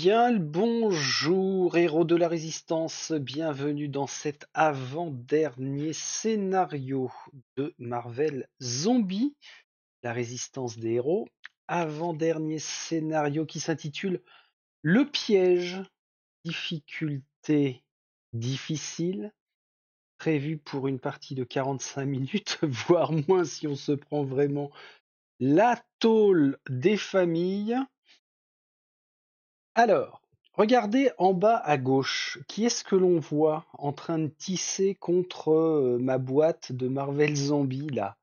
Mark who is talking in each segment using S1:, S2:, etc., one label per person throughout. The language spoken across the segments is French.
S1: Bien le bonjour, héros de la résistance, bienvenue dans cet avant-dernier scénario de Marvel Zombie, la résistance des héros. Avant-dernier scénario qui s'intitule Le piège, difficulté difficile, prévu pour une partie de 45 minutes, voire moins si on se prend vraiment la tôle des familles. Alors, regardez en bas à gauche, qui est-ce que l'on voit en train de tisser contre ma boîte de Marvel Zombie là?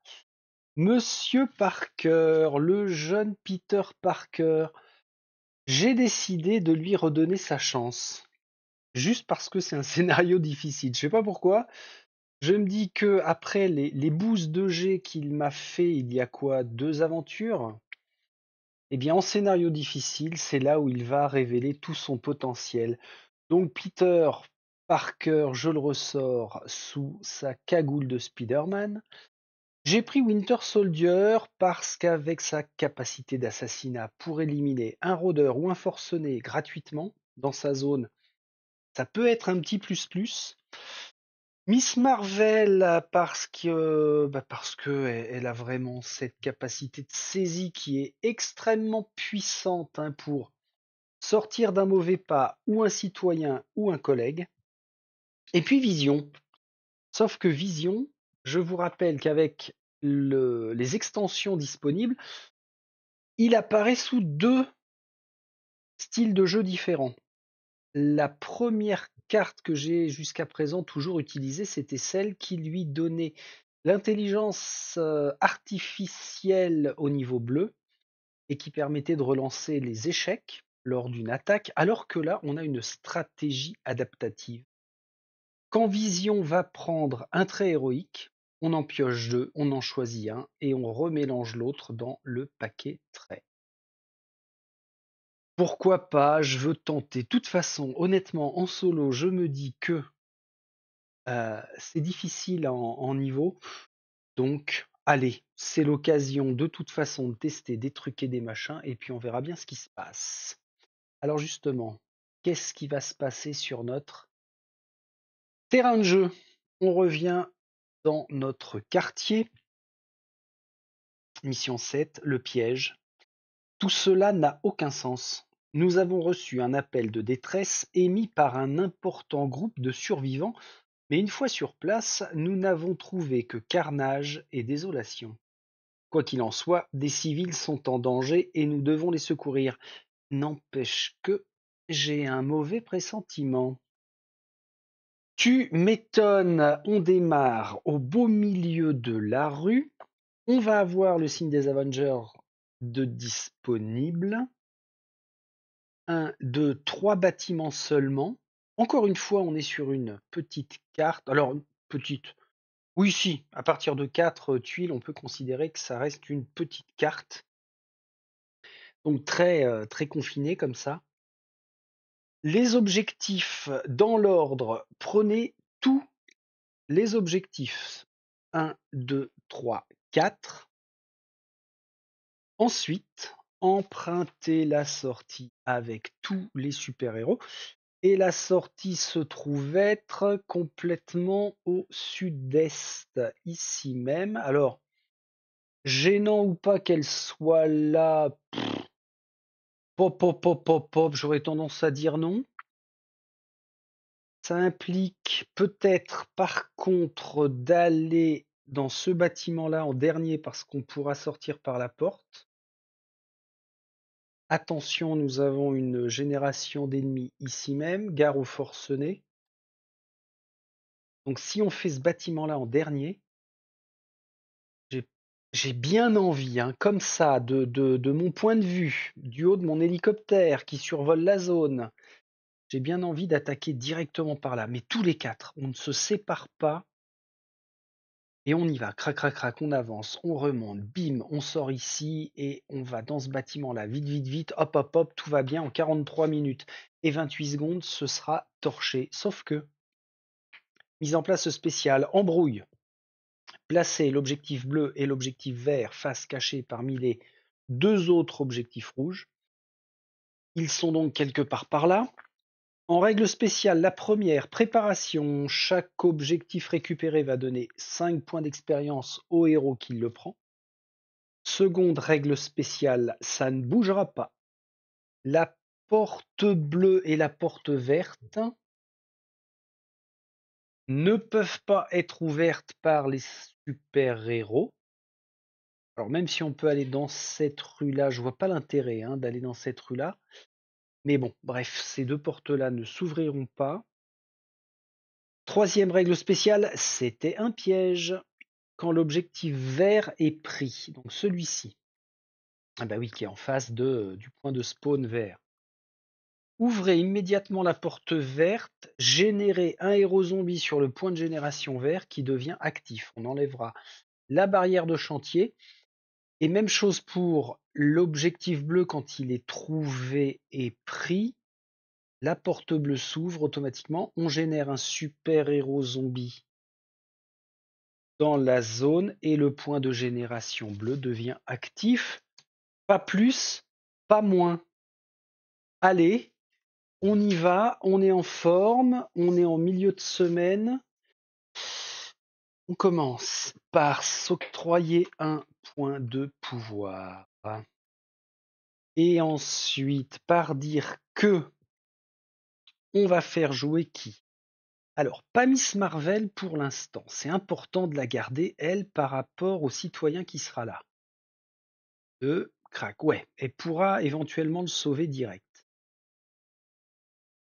S1: Monsieur Parker, le jeune Peter Parker. J'ai décidé de lui redonner sa chance, juste parce que c'est un scénario difficile. Je sais pas pourquoi. Je me dis que après les boosts de G qu'il m'a fait il y a quoi, 2 aventures, eh bien en scénario difficile, c'est là où il va révéler tout son potentiel. Donc Peter Parker, je le ressors sous sa cagoule de Spider-Man. J'ai pris Winter Soldier parce qu'avec sa capacité d'assassinat pour éliminer un rôdeur ou un forcené gratuitement dans sa zone, ça peut être un petit plus. Miss Marvel parce que elle a vraiment cette capacité de saisie qui est extrêmement puissante, hein, pour sortir d'un mauvais pas ou un citoyen ou un collègue. Et puis Vision. Sauf que Vision, je vous rappelle qu'avec les extensions disponibles, il apparaît sous deux styles de jeu différents. La première carte que j'ai jusqu'à présent toujours utilisée, c'était celle qui lui donnait l'intelligence artificielle au niveau bleu et qui permettait de relancer les échecs lors d'une attaque, alors que là, on a une stratégie adaptative. Quand Vision va prendre un trait héroïque, on en pioche deux, on en choisit un et on remélange l'autre dans le paquet trait. Pourquoi pas, je veux tenter. De toute façon, honnêtement, en solo, je me dis que c'est difficile en niveau. Donc, allez, c'est l'occasion de toute façon de tester des trucs et des machins, et puis on verra bien ce qui se passe. Alors justement, qu'est-ce qui va se passer sur notre terrain de jeu? On revient dans notre quartier. Mission 7, le piège. Tout cela n'a aucun sens. Nous avons reçu un appel de détresse émis par un important groupe de survivants, mais une fois sur place, nous n'avons trouvé que carnage et désolation. Quoi qu'il en soit, des civils sont en danger et nous devons les secourir. N'empêche que j'ai un mauvais pressentiment. Tu m'étonnes, on démarre au beau milieu de la rue. On va avoir le signe des Avengers de disponible. 1, 2, 3 bâtiments seulement. Encore une fois, on est sur une petite carte. Alors, petite. Oui, si, à partir de 4 tuiles, on peut considérer que ça reste une petite carte. Donc très confinée comme ça. Les objectifs dans l'ordre, prenez tous les objectifs. 1, 2, 3, 4. Ensuite, empruntez la sortie avec tous les super-héros. Et la sortie se trouve être complètement au sud-est, ici même. Alors, gênant ou pas qu'elle soit là, pop, pop, pop, pop, pop, j'aurais tendance à dire non. Ça implique peut-être par contre d'aller dans ce bâtiment-là en dernier parce qu'on pourra sortir par la porte. Attention, nous avons une génération d'ennemis ici même, gare aux forcenés. Donc si on fait ce bâtiment-là en dernier, j'ai bien envie, hein, comme ça, de mon point de vue, du haut de mon hélicoptère qui survole la zone, j'ai bien envie d'attaquer directement par là. Mais tous les quatre, on ne se sépare pas et on y va. Crac, crac, crac, on avance, on remonte, bim, on sort ici et on va dans ce bâtiment-là. Vite, vite, vite, hop, hop, hop, tout va bien. En 43 minutes et 28 secondes, ce sera torché. Sauf que, mise en place spéciale, embrouille. Placez l'objectif bleu et l'objectif vert face cachée parmi les deux autres objectifs rouges. Ils sont donc quelque part par là. En règle spéciale, la première, préparation. Chaque objectif récupéré va donner 5 points d'expérience au héros qui le prend. Seconde règle spéciale, ça ne bougera pas. La porte bleue et la porte verte ne peuvent pas être ouvertes par les super-héros. Alors même si on peut aller dans cette rue-là, je vois pas l'intérêt d'aller dans cette rue-là. Mais bon, bref, ces deux portes-là ne s'ouvriront pas. Troisième règle spéciale, c'était un piège. Quand l'objectif vert est pris, donc celui-ci, ah bah oui, qui est en face du point de spawn vert. Ouvrez immédiatement la porte verte, générez un héros zombie sur le point de génération vert qui devient actif. On enlèvera la barrière de chantier. Et même chose pour l'objectif bleu quand il est trouvé et pris. La porte bleue s'ouvre automatiquement. On génère un super héros zombie dans la zone et le point de génération bleu devient actif. Pas plus, pas moins. Allez, on y va, on est en forme, on est en milieu de semaine. On commence par s'octroyer un point de pouvoir. Et ensuite par dire que on va faire jouer qui? Alors, pas Miss Marvel pour l'instant. C'est important de la garder, elle, par rapport au citoyen qui sera là. Crac, ouais. Elle pourra éventuellement le sauver direct.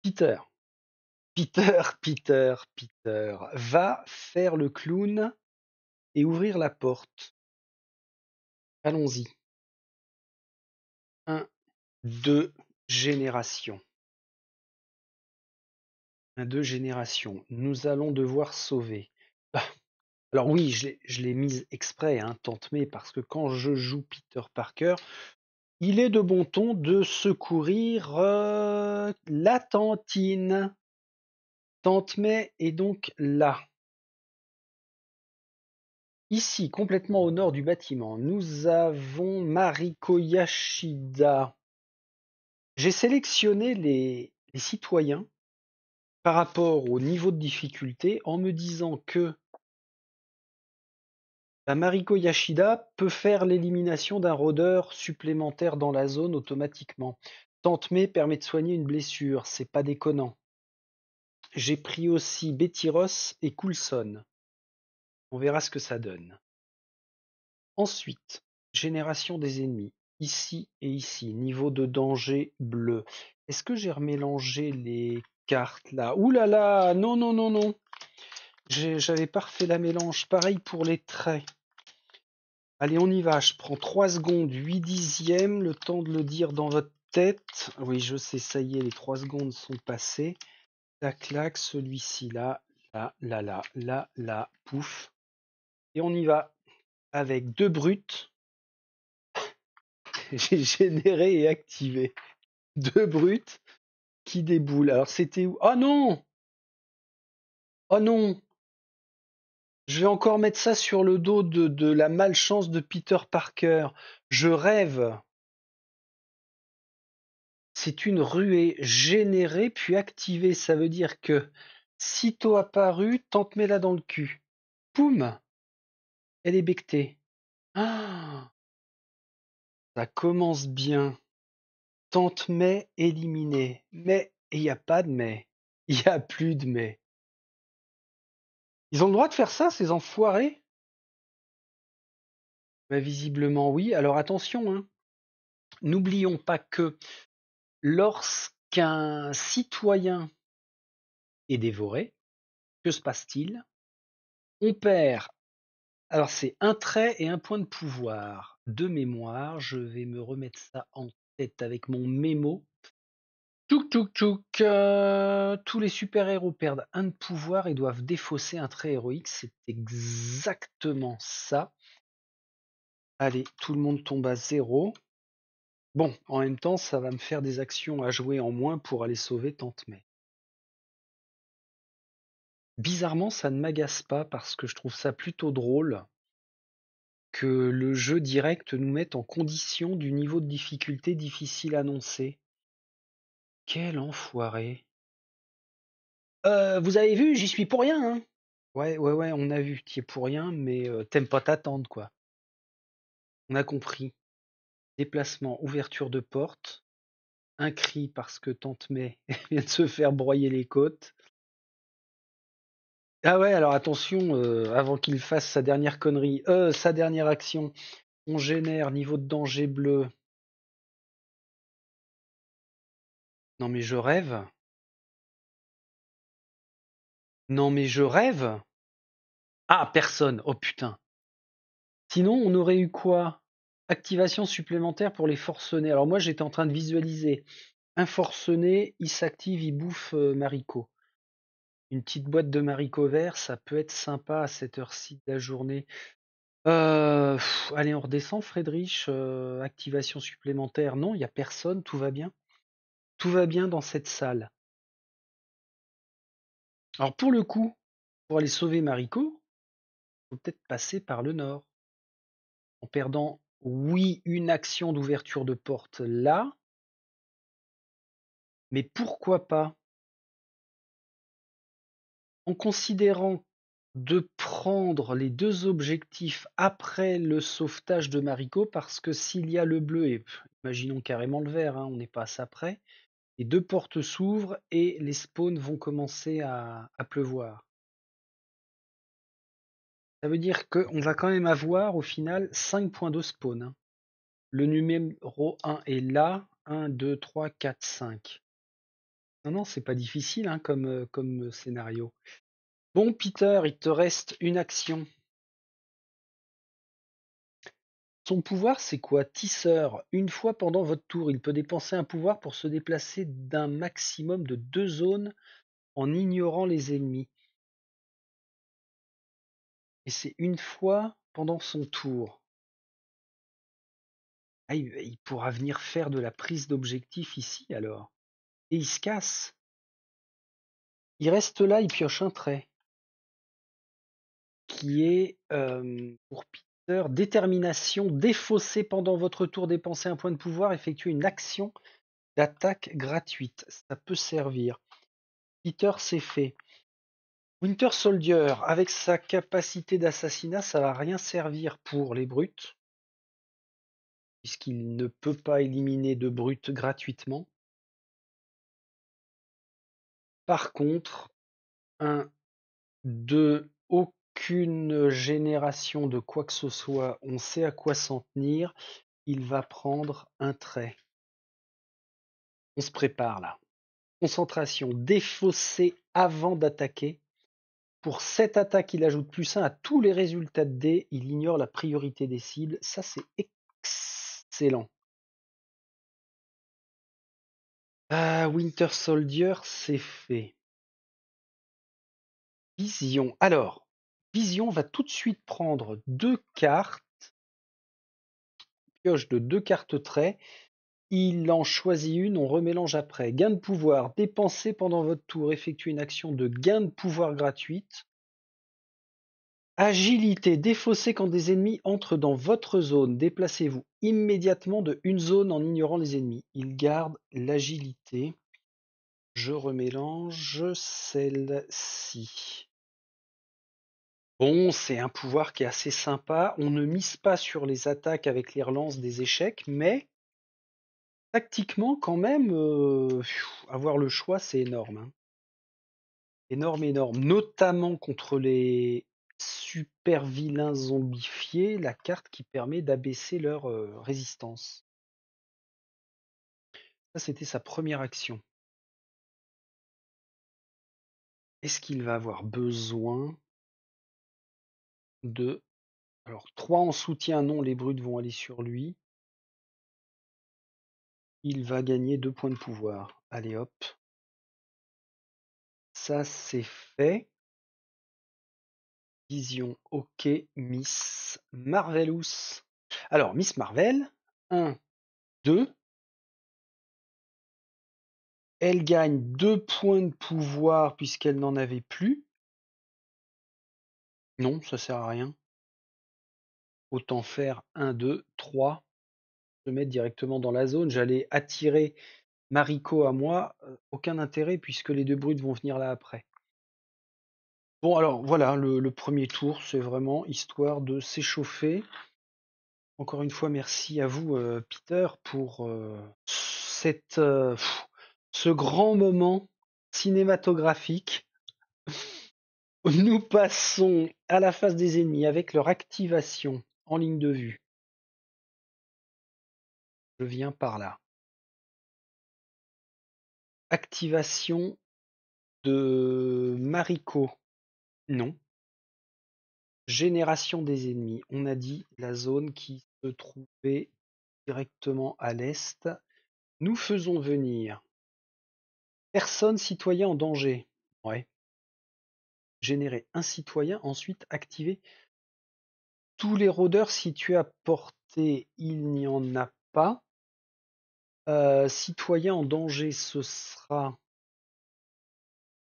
S1: Peter. Peter, va faire le clown et ouvrir la porte. Allons-y. 1, 2, génération. 1, 2, génération. Nous allons devoir sauver. Alors oui, je l'ai mise exprès, Tante May, parce que quand je joue Peter Parker, il est de bon ton de secourir la tantine. Tante May est donc là. Ici, complètement au nord du bâtiment, nous avons Mariko Yashida. J'ai sélectionné les citoyens par rapport au niveau de difficulté en me disant que la Mariko Yashida peut faire l'élimination d'un rôdeur supplémentaire dans la zone automatiquement. Tante May permet de soigner une blessure, c'est pas déconnant. J'ai pris aussi Betty Ross et Coulson. On verra ce que ça donne. Ensuite, génération des ennemis. Ici et ici. Niveau de danger bleu. Est-ce que j'ai remélangé les cartes là? Ouh là là! Non, non, non, non! J'avais pas refait la mélange. Pareil pour les traits. Allez, on y va. Je prends 3 secondes, 8 dixièmes. Le temps de le dire dans votre tête. Oui, je sais, ça y est, les 3 secondes sont passées. Tac, clac, celui-ci là. Là, là, là, là, là. Pouf. Et on y va. Avec 2 brutes. J'ai généré et activé 2 brutes qui déboulent. Alors c'était où? Oh non! Oh non! Je vais encore mettre ça sur le dos de la malchance de Peter Parker. Je rêve. C'est une ruée générée puis activée. Ça veut dire que sitôt apparue, tente mets-la dans le cul. Poum! Elle est bectée. Ah! Ça commence bien. Tante May éliminée. Mais il n'y a pas de mais. Il n'y a plus de mais. Ils ont le droit de faire ça, ces enfoirés? Bah, visiblement oui. Alors attention, n'oublions pas que lorsqu'un citoyen est dévoré, que se passe-t-il? On perd. Alors c'est un trait et un point de pouvoir. De mémoire, je vais me remettre ça en tête avec mon mémo. Tchouk tchouk tchouk. Tous les super-héros perdent un de pouvoir et doivent défausser un trait héroïque. C'est exactement ça. Allez, tout le monde tombe à 0. Bon, en même temps, ça va me faire des actions à jouer en moins pour aller sauver Tante May. Bizarrement, ça ne m'agace pas parce que je trouve ça plutôt drôle que le jeu direct nous mette en condition du niveau de difficulté difficile annoncé. Quel enfoiré. Vous avez vu, j'y suis pour rien, hein. Ouais, on a vu, t'y es pour rien, mais t'aimes pas t'attendre, quoi. On a compris. Déplacement, ouverture de porte, un cri parce que Tante May vient de se faire broyer les côtes. Ah ouais, alors attention, avant qu'il fasse sa dernière connerie, sa dernière action, on génère niveau de danger bleu. Non mais je rêve. Non mais je rêve. Ah, personne. Oh putain. Sinon, on aurait eu quoi? Activation supplémentaire pour les forcenés. Alors moi, j'étais en train de visualiser. Un forcené, il s'active, il bouffe Mariko. Une petite boîte de maricots verts, ça peut être sympa à cette heure-ci de la journée. Allez, on redescend, Friedrich. Activation supplémentaire. Non, il n'y a personne, tout va bien. Tout va bien dans cette salle. Alors pour le coup, pour aller sauver Mariko, il faut peut-être passer par le nord. En perdant, oui, une action d'ouverture de porte là, mais pourquoi pas, en considérant de prendre les deux objectifs après le sauvetage de Mariko, parce que s'il y a le bleu et imaginons carrément le vert, hein, on n'est pas à ça près, les deux portes s'ouvrent et les spawns vont commencer à pleuvoir. Ça veut dire qu'on va quand même avoir au final 5 points de spawn, hein. Le numéro 1 est là, 1, 2, 3, 4, 5. Non, non, c'est pas difficile hein, comme scénario. Bon, Peter, il te reste une action. Son pouvoir, c'est quoi? Tisseur. Une fois pendant votre tour, il peut dépenser un pouvoir pour se déplacer d'un maximum de 2 zones en ignorant les ennemis. Et c'est une fois pendant son tour. Ah, il pourra venir faire de la prise d'objectif ici alors. Et il se casse. Il reste là, il pioche un trait. Qui est pour Peter, détermination, défausser pendant votre tour, dépenser un point de pouvoir, effectuer une action d'attaque gratuite. Ça peut servir. Peter, c'est fait. Winter Soldier, avec sa capacité d'assassinat, ça va rien servir pour les brutes, puisqu'il ne peut pas éliminer de brutes gratuitement. Par contre, de aucune génération de quoi que ce soit, on sait à quoi s'en tenir, il va prendre un trait. On se prépare là. Concentration, défausser avant d'attaquer. Pour cette attaque, il ajoute +1 à tous les résultats de dés. Il ignore la priorité des cibles. Ça, c'est excellent. Winter Soldier, c'est fait. Vision. Alors, Vision va tout de suite prendre 2 cartes. Pioche de 2 cartes traits. Il en choisit une, on remélange après. Gain de pouvoir, dépensé pendant votre tour, effectuez une action de gain de pouvoir gratuite. Agilité, défaussé quand des ennemis entrent dans votre zone. Déplacez-vous immédiatement de une zone en ignorant les ennemis. Il garde l'agilité. Je remélange celle-ci. Bon, c'est un pouvoir qui est assez sympa. On ne mise pas sur les attaques avec les relances des échecs, mais tactiquement, quand même, avoir le choix, c'est énorme, hein. Énorme, énorme. Notamment contre les super vilains zombifiés, la carte qui permet d'abaisser leur résistance. Ça, c'était sa première action. Est-ce qu'il va avoir besoin de... Alors, 3 en soutien, non, les brutes vont aller sur lui. Il va gagner 2 points de pouvoir. Allez hop. Ça, c'est fait. Vision, ok. Miss Marvelous. Alors, Miss Marvel, 1, 2. Elle gagne 2 points de pouvoir puisqu'elle n'en avait plus. Non, ça sert à rien. Autant faire 1, 2, 3. Se mettre directement dans la zone. J'allais attirer Mariko à moi, aucun intérêt puisque les deux brutes vont venir là après. Bon alors voilà, le premier tour, c'est vraiment histoire de s'échauffer. Encore une fois, merci à vous, Peter, pour ce grand moment cinématographique. Nous passons à la phase des ennemis avec leur activation en ligne de vue. Je viens par là. Activation de Mariko. Non. Génération des ennemis. On a dit la zone qui se trouvait directement à l'est. Nous faisons venir personne citoyen en danger. Ouais. Générer un citoyen, ensuite activer tous les rôdeurs situés à portée. Il n'y en a pas. Citoyen en danger, ce sera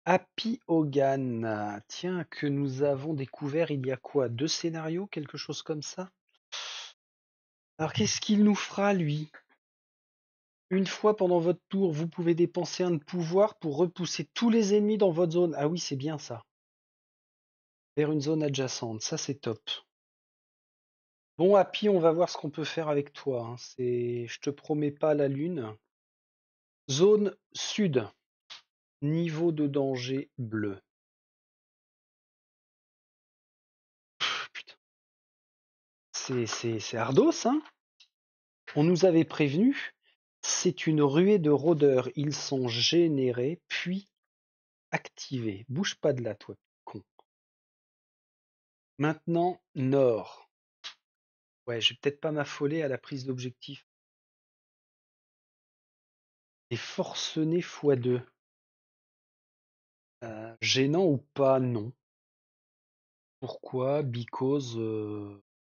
S1: Happy Hogan. Tiens, que nous avons découvert il y a quoi? 2 scénarios, quelque chose comme ça? Alors qu'est-ce qu'il nous fera, lui? Une fois pendant votre tour, vous pouvez dépenser un de pouvoir pour repousser tous les ennemis dans votre zone. Ah oui, c'est bien ça. Vers une zone adjacente, ça c'est top. Bon, Happy, on va voir ce qu'on peut faire avec toi, hein. Je te promets pas la lune. Zone sud. Niveau de danger bleu. Putain, c'est ardos, hein? On nous avait prévenu. C'est une ruée de rôdeurs. Ils sont générés, puis activés. Bouge pas de là, toi, con. Maintenant, nord. Ouais, je vais peut-être pas m'affoler à la prise d'objectif. Et forcené x2. Gênant ou pas? Non. Pourquoi? Because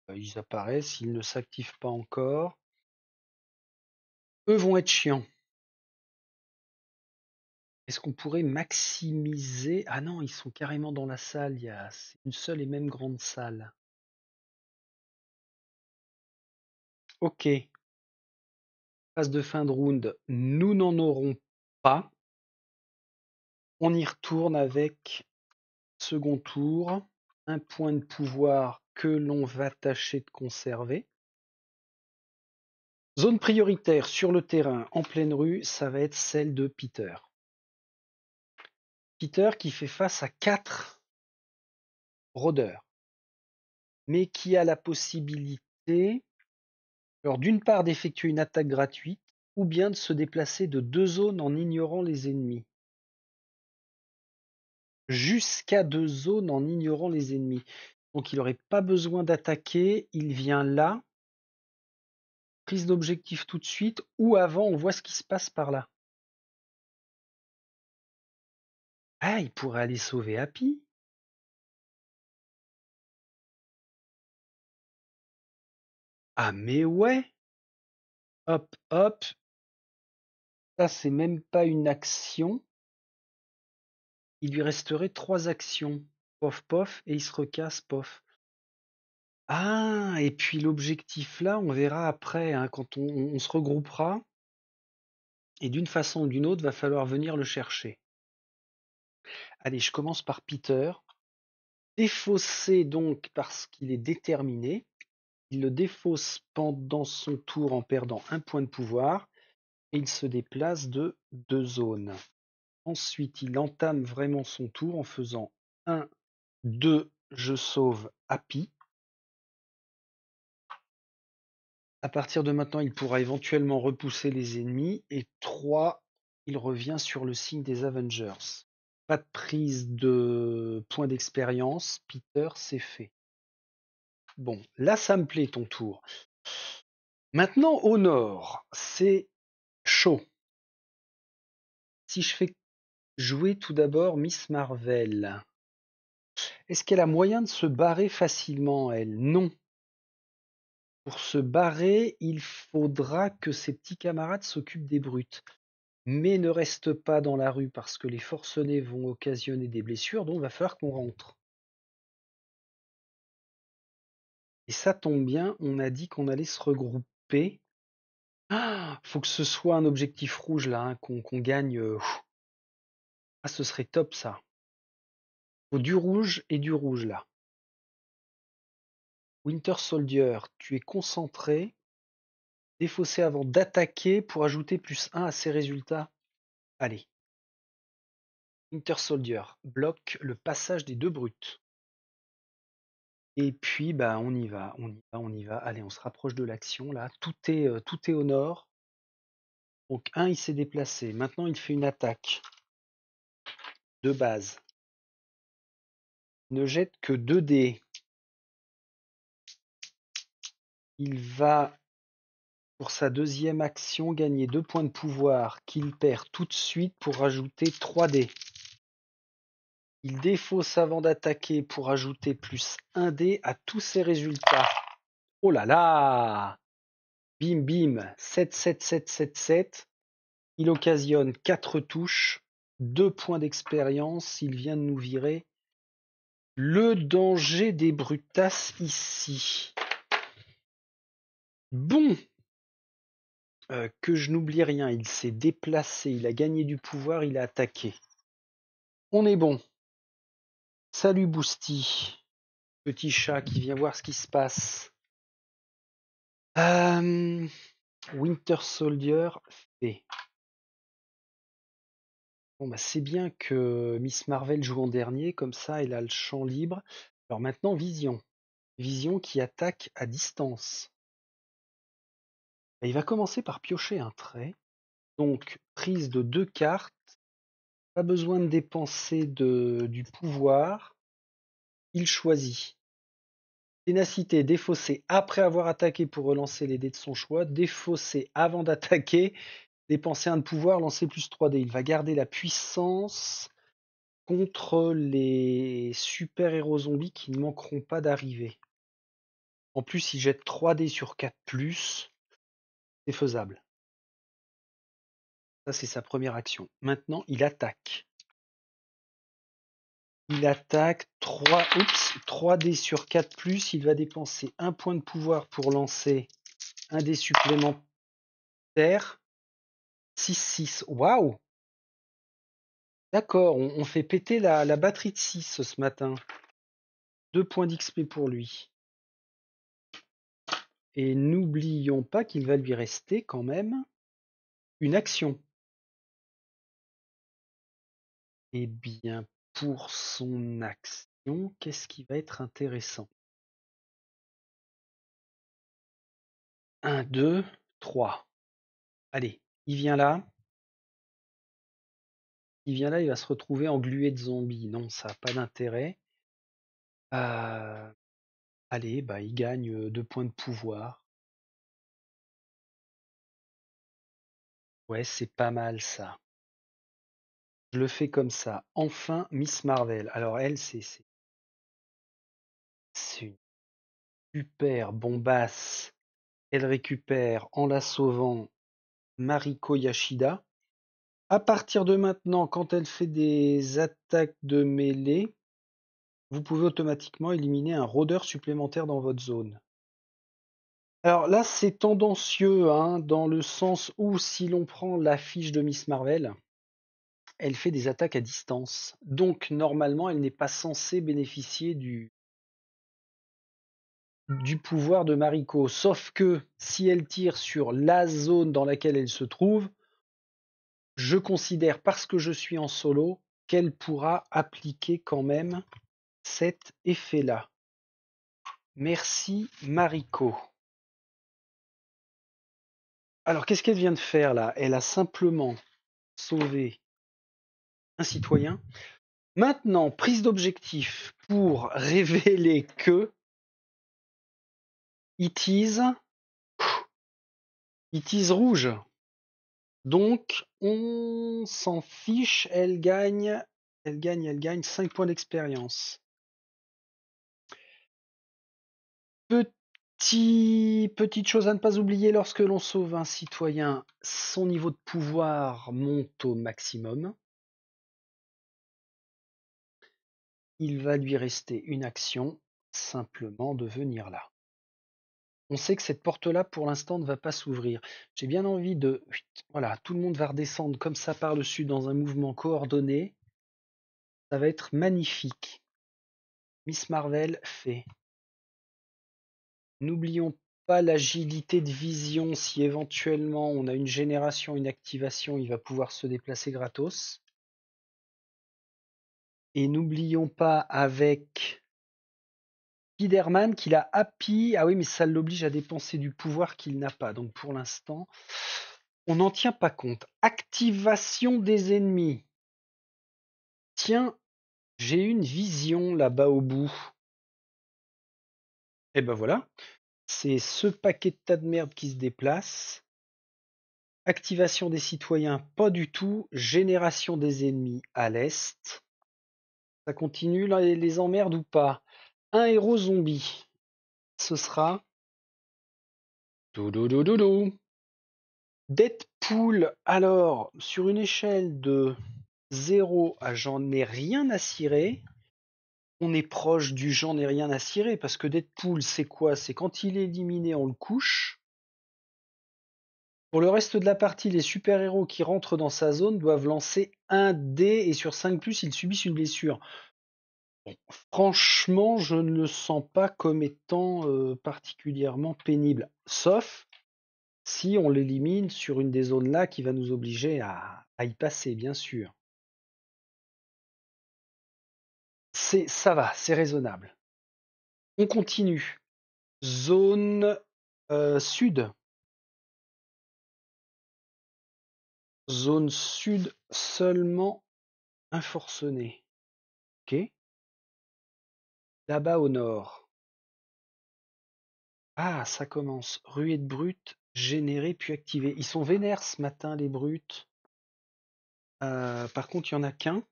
S1: ils apparaissent, ils ne s'activent pas encore. Eux vont être chiants. Est-ce qu'on pourrait maximiser? Ah non, ils sont carrément dans la salle. C'est une seule et même grande salle. Ok. Phase de fin de round, nous n'en aurons pas. On y retourne avec second tour. Un point de pouvoir que l'on va tâcher de conserver. Zone prioritaire sur le terrain, en pleine rue, ça va être celle de Peter. Peter qui fait face à 4 rôdeurs, mais qui a la possibilité, alors d'une part d'effectuer une attaque gratuite, ou bien de se déplacer de 2 zones en ignorant les ennemis. Jusqu'à 2 zones en ignorant les ennemis. Donc il n'aurait pas besoin d'attaquer, il vient là, prise d'objectif tout de suite, ou avant on voit ce qui se passe par là. Ah, il pourrait aller sauver Happy. Ah mais ouais. Hop, hop. Ça c'est même pas une action. Il lui resterait 3 actions. Pof, pof, et il se recasse, pof. Ah, et puis l'objectif là, on verra après, hein, quand on se regroupera. Et d'une façon ou d'une autre, va falloir venir le chercher. Allez, je commence par Peter. Défaussé donc parce qu'il est déterminé. Il le défausse pendant son tour en perdant un point de pouvoir. Et il se déplace de 2 zones. Ensuite, il entame vraiment son tour en faisant 1, 2, je sauve Happy. À partir de maintenant, il pourra éventuellement repousser les ennemis. Et 3, il revient sur le signe des Avengers. Pas de prise de points d'expérience. Peter, c'est fait. Bon, là, ça me plaît ton tour. Maintenant, au nord, c'est chaud. Si je fais jouer tout d'abord Miss Marvel, est-ce qu'elle a moyen de se barrer facilement, elle? Non. Pour se barrer, il faudra que ses petits camarades s'occupent des brutes. Mais ne reste pas dans la rue parce que les forcenés vont occasionner des blessures, donc il va falloir qu'on rentre. Et ça tombe bien, on a dit qu'on allait se regrouper. Ah, faut que ce soit un objectif rouge là, hein, qu'on gagne. Ah, ce serait top ça. Faut du rouge et du rouge là. Winter Soldier, tu es concentré. Défausser avant d'attaquer pour ajouter +1 à ses résultats. Allez. Winter Soldier bloque le passage des deux brutes. Et puis, bah, on y va, on y va, on y va. Allez, on se rapproche de l'action là. Tout est au nord. Donc, il s'est déplacé. Maintenant, il fait une attaque de base. Il ne jette que 2 dés. Il va, pour sa deuxième action, gagner 2 points de pouvoir qu'il perd tout de suite pour rajouter 3 dés. Il défausse avant d'attaquer pour ajouter +1 dé à tous ses résultats. Oh là là! Bim bim, 7, 7, 7, 7, 7. Il occasionne 4 touches, 2 points d'expérience. Il vient de nous virer le danger des brutasses ici. Bon, que je n'oublie rien, il s'est déplacé, il a gagné du pouvoir, il a attaqué. On est bon. Salut Boosty, petit chat qui vient voir ce qui se passe. Winter Soldier fait. Bon, bah, c'est bien que Miss Marvel joue en dernier, comme ça elle a le champ libre. Alors maintenant, Vision. Vision qui attaque à distance. Et il va commencer par piocher un trait. Donc, prise de 2 cartes. Pas besoin de dépenser du pouvoir. Il choisit. Ténacité, défausser après avoir attaqué pour relancer les dés de son choix. Défausser avant d'attaquer. Dépenser un de pouvoir, lancer +3 dés. Il va garder la puissance contre les super-héros zombies qui ne manqueront pas d'arriver. En plus, il jette 3 dés sur 4+, c'est faisable. Ça, c'est sa première action. Maintenant, il attaque. Il attaque 3 dés sur 4+, il va dépenser 1 point de pouvoir pour lancer un dé supplémentaire. 6-6. Waouh! D'accord, on fait péter la batterie de 6 ce matin. 2 points d'XP pour lui. Et n'oublions pas qu'il va lui rester quand même une action. Eh bien, pour son action, qu'est-ce qui va être intéressant? 1, 2, 3. Allez, il vient là. Il vient là, il va se retrouver englué de zombies. Non, ça n'a pas d'intérêt. Allez, bah, il gagne 2 points de pouvoir. Ouais, c'est pas mal ça. Je le fais comme ça. Enfin, Miss Marvel. Alors elle, c'est une super bombasse. Elle récupère en la sauvant Mariko Yashida. À partir de maintenant, quand elle fait des attaques de mêlée, vous pouvez automatiquement éliminer un rôdeur supplémentaire dans votre zone. Alors là, c'est tendancieux, hein, dans le sens où si l'on prend la fiche de Miss Marvel, elle fait des attaques à distance. Donc normalement, elle n'est pas censée bénéficier du pouvoir de Mariko. Sauf que si elle tire sur la zone dans laquelle elle se trouve, je considère, parce que je suis en solo, qu'elle pourra appliquer quand même cet effet-là. Merci Mariko. Alors qu'est-ce qu'elle vient de faire là? Elle a simplement sauvé un citoyen. Maintenant, prise d'objectif pour révéler que it is rouge. Donc, on s'en fiche, elle gagne 5 points d'expérience. Petite chose à ne pas oublier, lorsque l'on sauve un citoyen, son niveau de pouvoir monte au maximum. Il va lui rester une action, simplement de venir là. On sait que cette porte-là, pour l'instant, ne va pas s'ouvrir. J'ai bien envie de... Voilà, tout le monde va redescendre comme ça par le sud dans un mouvement coordonné. Ça va être magnifique. Miss Marvel fait. N'oublions pas l'agilité de vision. Si éventuellement on a une génération, une activation, il va pouvoir se déplacer gratos. Et n'oublions pas avec Spider-Man qu'il a happy. Ah oui, mais ça l'oblige à dépenser du pouvoir qu'il n'a pas. Donc pour l'instant, on n'en tient pas compte. Activation des ennemis. Tiens, j'ai une vision là-bas au bout. Et ben voilà. C'est ce paquet de tas de merde qui se déplace. Activation des citoyens, pas du tout. Génération des ennemis à l'est. Ça continue là, les emmerdes ou pas? Un héros zombie. Ce sera Doudou. Deadpool. Alors, sur une échelle de 0 à j'en ai rien à cirer, on est proche du j'en ai rien à cirer parce que Deadpool, c'est quoi? C'est quand il est éliminé, on le couche. Pour le reste de la partie, les super-héros qui rentrent dans sa zone doivent lancer un dé et sur 5+, ils subissent une blessure. Bon, franchement, je ne le sens pas comme étant particulièrement pénible. Sauf si on l'élimine sur une des zones là qui va nous obliger à y passer, bien sûr. Ça va, c'est raisonnable. On continue. Zone sud. Zone sud seulement un forcené. Ok. Là-bas au nord. Ah, ça commence. Ruée de brutes générée puis activée. Ils sont vénères ce matin, les brutes. Par contre, il n'y en a qu'un.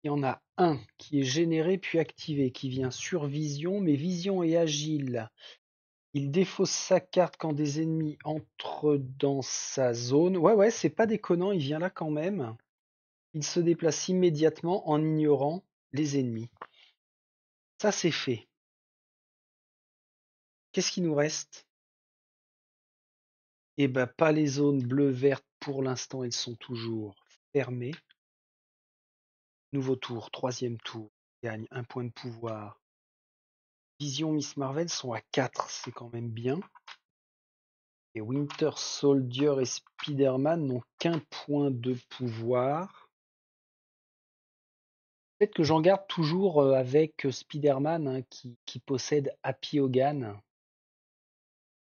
S1: Il y en a un qui est généré puis activé, qui vient sur vision, mais vision est agile. Il défausse sa carte quand des ennemis entrent dans sa zone. Ouais, c'est pas déconnant, il vient là quand même. Il se déplace immédiatement en ignorant les ennemis. Ça, c'est fait. Qu'est-ce qui nous reste? Eh ben, pas les zones bleues-vertes pour l'instant, elles sont toujours fermées. Nouveau tour, troisième tour. Gagne un point de pouvoir. Vision Miss Marvel sont à 4, c'est quand même bien. Et Winter Soldier et Spider-Man n'ont qu'un point de pouvoir. Peut-être que j'en garde toujours avec Spider-Man hein, qui possède Happy Hogan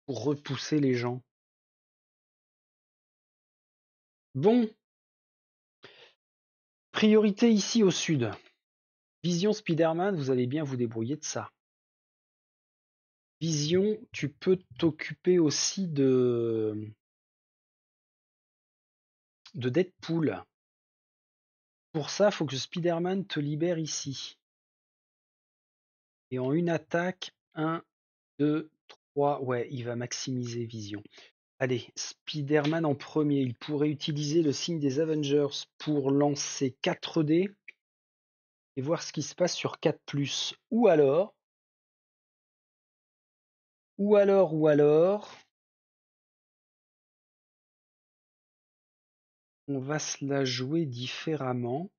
S1: pour repousser les gens. Bon, priorité ici au sud. Vision Spider-Man, vous allez bien vous débrouiller de ça. Vision, tu peux t'occuper aussi de Deadpool. Pour ça, il faut que Spider-Man te libère ici. Et en une attaque, 1, 2, 3, ouais, il va maximiser Vision. Allez, Spider-Man en premier, il pourrait utiliser le signe des Avengers pour lancer 4 dés et voir ce qui se passe sur 4+. Ou alors, on va se la jouer différemment.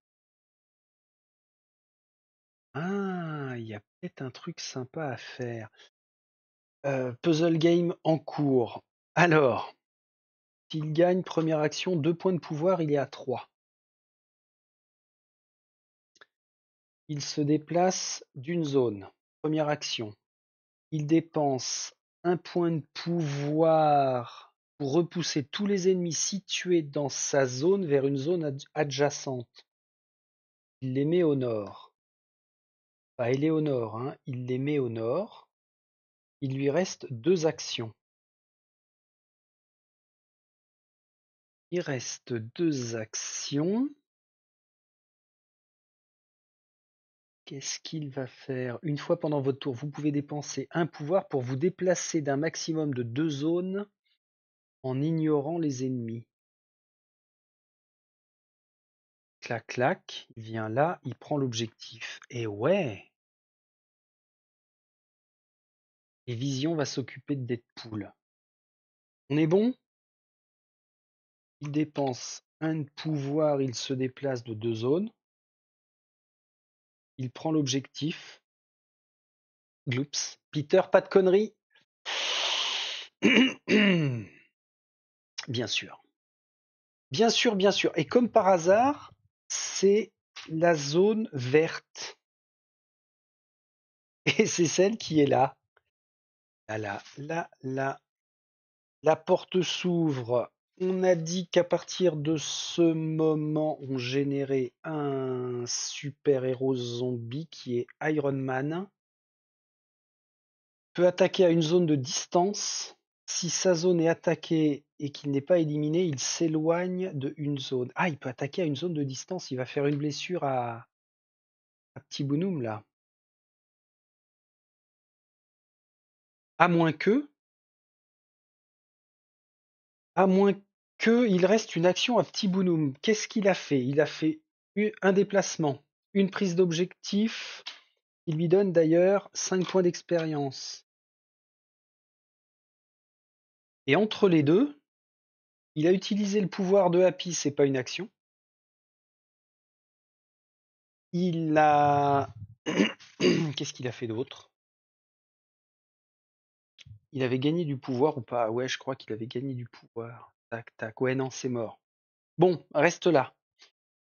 S1: Ah, il y a peut-être un truc sympa à faire. Puzzle game en cours. Alors, s'il gagne première action, 2 points de pouvoir, il est à 3. Il se déplace d'une zone. Première action. Il dépense un point de pouvoir pour repousser tous les ennemis situés dans sa zone vers une zone adjacente. Il les met au nord. Pas il est au nord, hein. Il les met au nord. Il lui reste 2 actions. Il reste 2 actions. Qu'est-ce qu'il va faire? Une fois pendant votre tour, vous pouvez dépenser un pouvoir pour vous déplacer d'un maximum de 2 zones en ignorant les ennemis. Clac, clac, il vient là, il prend l'objectif. Et ouais, Et Vision va s'occuper de Deadpool. On est bon? Il dépense un pouvoir, il se déplace de 2 zones. Il prend l'objectif. Gloops. Peter, pas de conneries. Bien sûr. Bien sûr, bien sûr. Et comme par hasard, c'est la zone verte. Et c'est celle qui est là. Là. La porte s'ouvre. On a dit qu'à partir de ce moment, on générait un super-héros zombie qui est Iron Man. Peut attaquer à une zone de distance. Si sa zone est attaquée et qu'il n'est pas éliminé, il s'éloigne de une zone. Ah, il peut attaquer à une zone de distance. Il va faire une blessure à Petit Bonhomme là. À moins que, à moins que, il reste une action à Petit Bonhomme. Qu'est-ce qu'il a fait? Il a fait un déplacement, une prise d'objectif. Il lui donne d'ailleurs 5 points d'expérience. Et entre les deux, il a utilisé le pouvoir de Happy, c'est pas une action. Il a... Qu'est-ce qu'il a fait d'autre? Il avait gagné du pouvoir ou pas? Ouais, je crois qu'il avait gagné du pouvoir. Tac, tac. Ouais, non, c'est mort. Bon, reste là.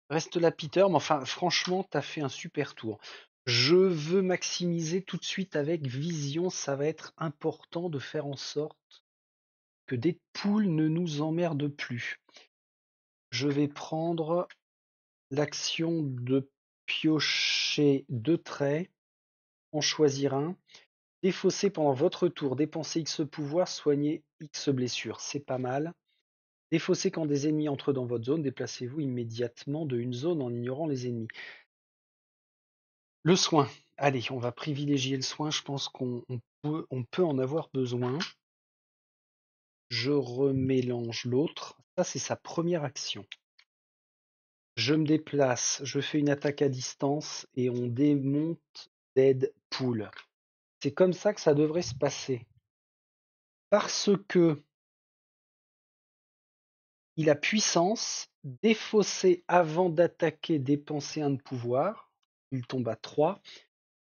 S1: Reste là, Peter. Mais enfin, franchement, t'as fait un super tour. Je veux maximiser tout de suite avec Vision. Ça va être important de faire en sorte que Deadpool ne nous emmerde plus. Je vais prendre l'action de piocher 2 traits, en choisir un. Défausser pendant votre tour, dépenser X pouvoir, soigner X blessures. C'est pas mal. Défausser quand des ennemis entrent dans votre zone, déplacez-vous immédiatement de une zone en ignorant les ennemis. Le soin. Allez, on va privilégier le soin. Je pense qu'on peut en avoir besoin. Je remélange l'autre. Ça, c'est sa première action. Je me déplace, je fais une attaque à distance et on démonte Deadpool. C'est comme ça que ça devrait se passer. Parce que il a puissance, défausser avant d'attaquer, dépenser un de pouvoir. Il tombe à 3.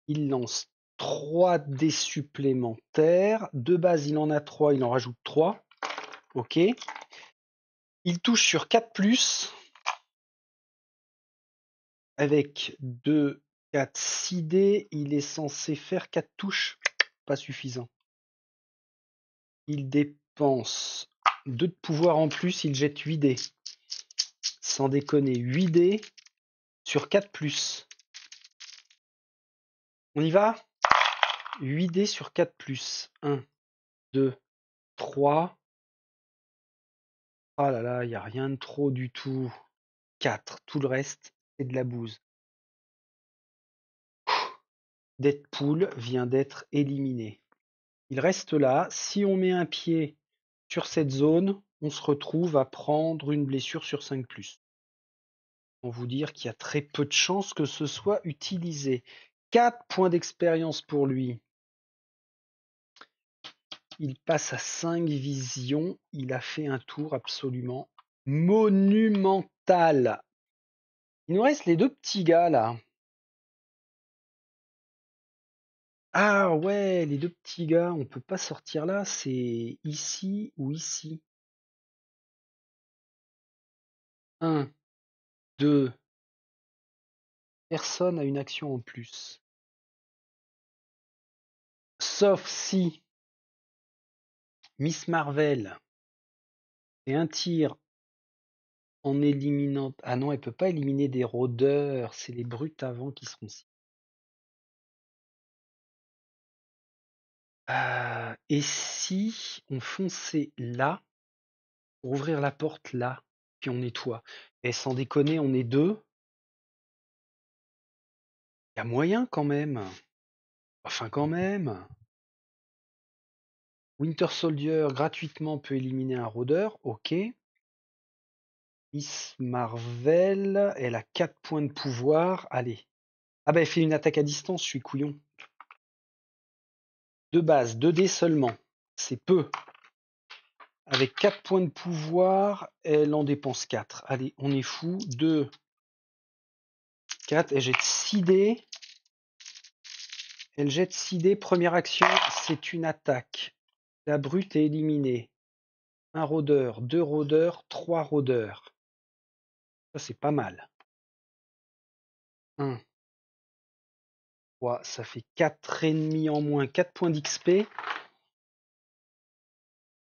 S1: Il lance 3 dés supplémentaires. De base, il en a 3, il en rajoute 3. Ok. Il touche sur 4+, avec 2, 4, 6 dés. Il est censé faire 4 touches. Pas suffisant. Il dépense 2 de pouvoir en plus, il jette 8 dés. Sans déconner, 8 dés sur 4+. On y va? 8 dés sur 4+. 1, 2, 3. Ah là là, il n'y a rien de trop du tout. 4. Tout le reste, c'est de la bouse. Deadpool vient d'être éliminé. Il reste là. Si on met un pied sur cette zone, on se retrouve à prendre une blessure sur 5+. Pour vous dire qu'il y a très peu de chances que ce soit utilisé. 4 points d'expérience pour lui. Il passe à 5 visions. Il a fait un tour absolument monumental. Il nous reste les 2 petits gars là. Ah ouais, les 2 petits gars, on peut pas sortir là, c'est ici ou ici. 1, 2. Personne a une action en plus. Sauf si Miss Marvel fait un tir en éliminant... Ah non, elle peut pas éliminer des rôdeurs, c'est les brutes avant qui seront... Et si on fonçait là, pour ouvrir la porte là, puis on nettoie. Et sans déconner, on est 2. Il y a moyen quand même. Enfin quand même. Winter Soldier gratuitement peut éliminer un rôdeur, ok. Miss Marvel, elle a 4 points de pouvoir. Allez. Ah bah elle fait une attaque à distance, je suis couillon. De base, 2 dés seulement. C'est peu. Avec 4 points de pouvoir, elle en dépense 4. Allez, on est fou. 2, 4, elle jette 6 dés. Elle jette 6 dés. Première action, c'est une attaque. La brute est éliminée. 1 rôdeur, 2 rôdeurs, 3 rôdeurs. Ça, c'est pas mal. 1, 3, ça fait 4 ennemis en moins, 4 points d'XP.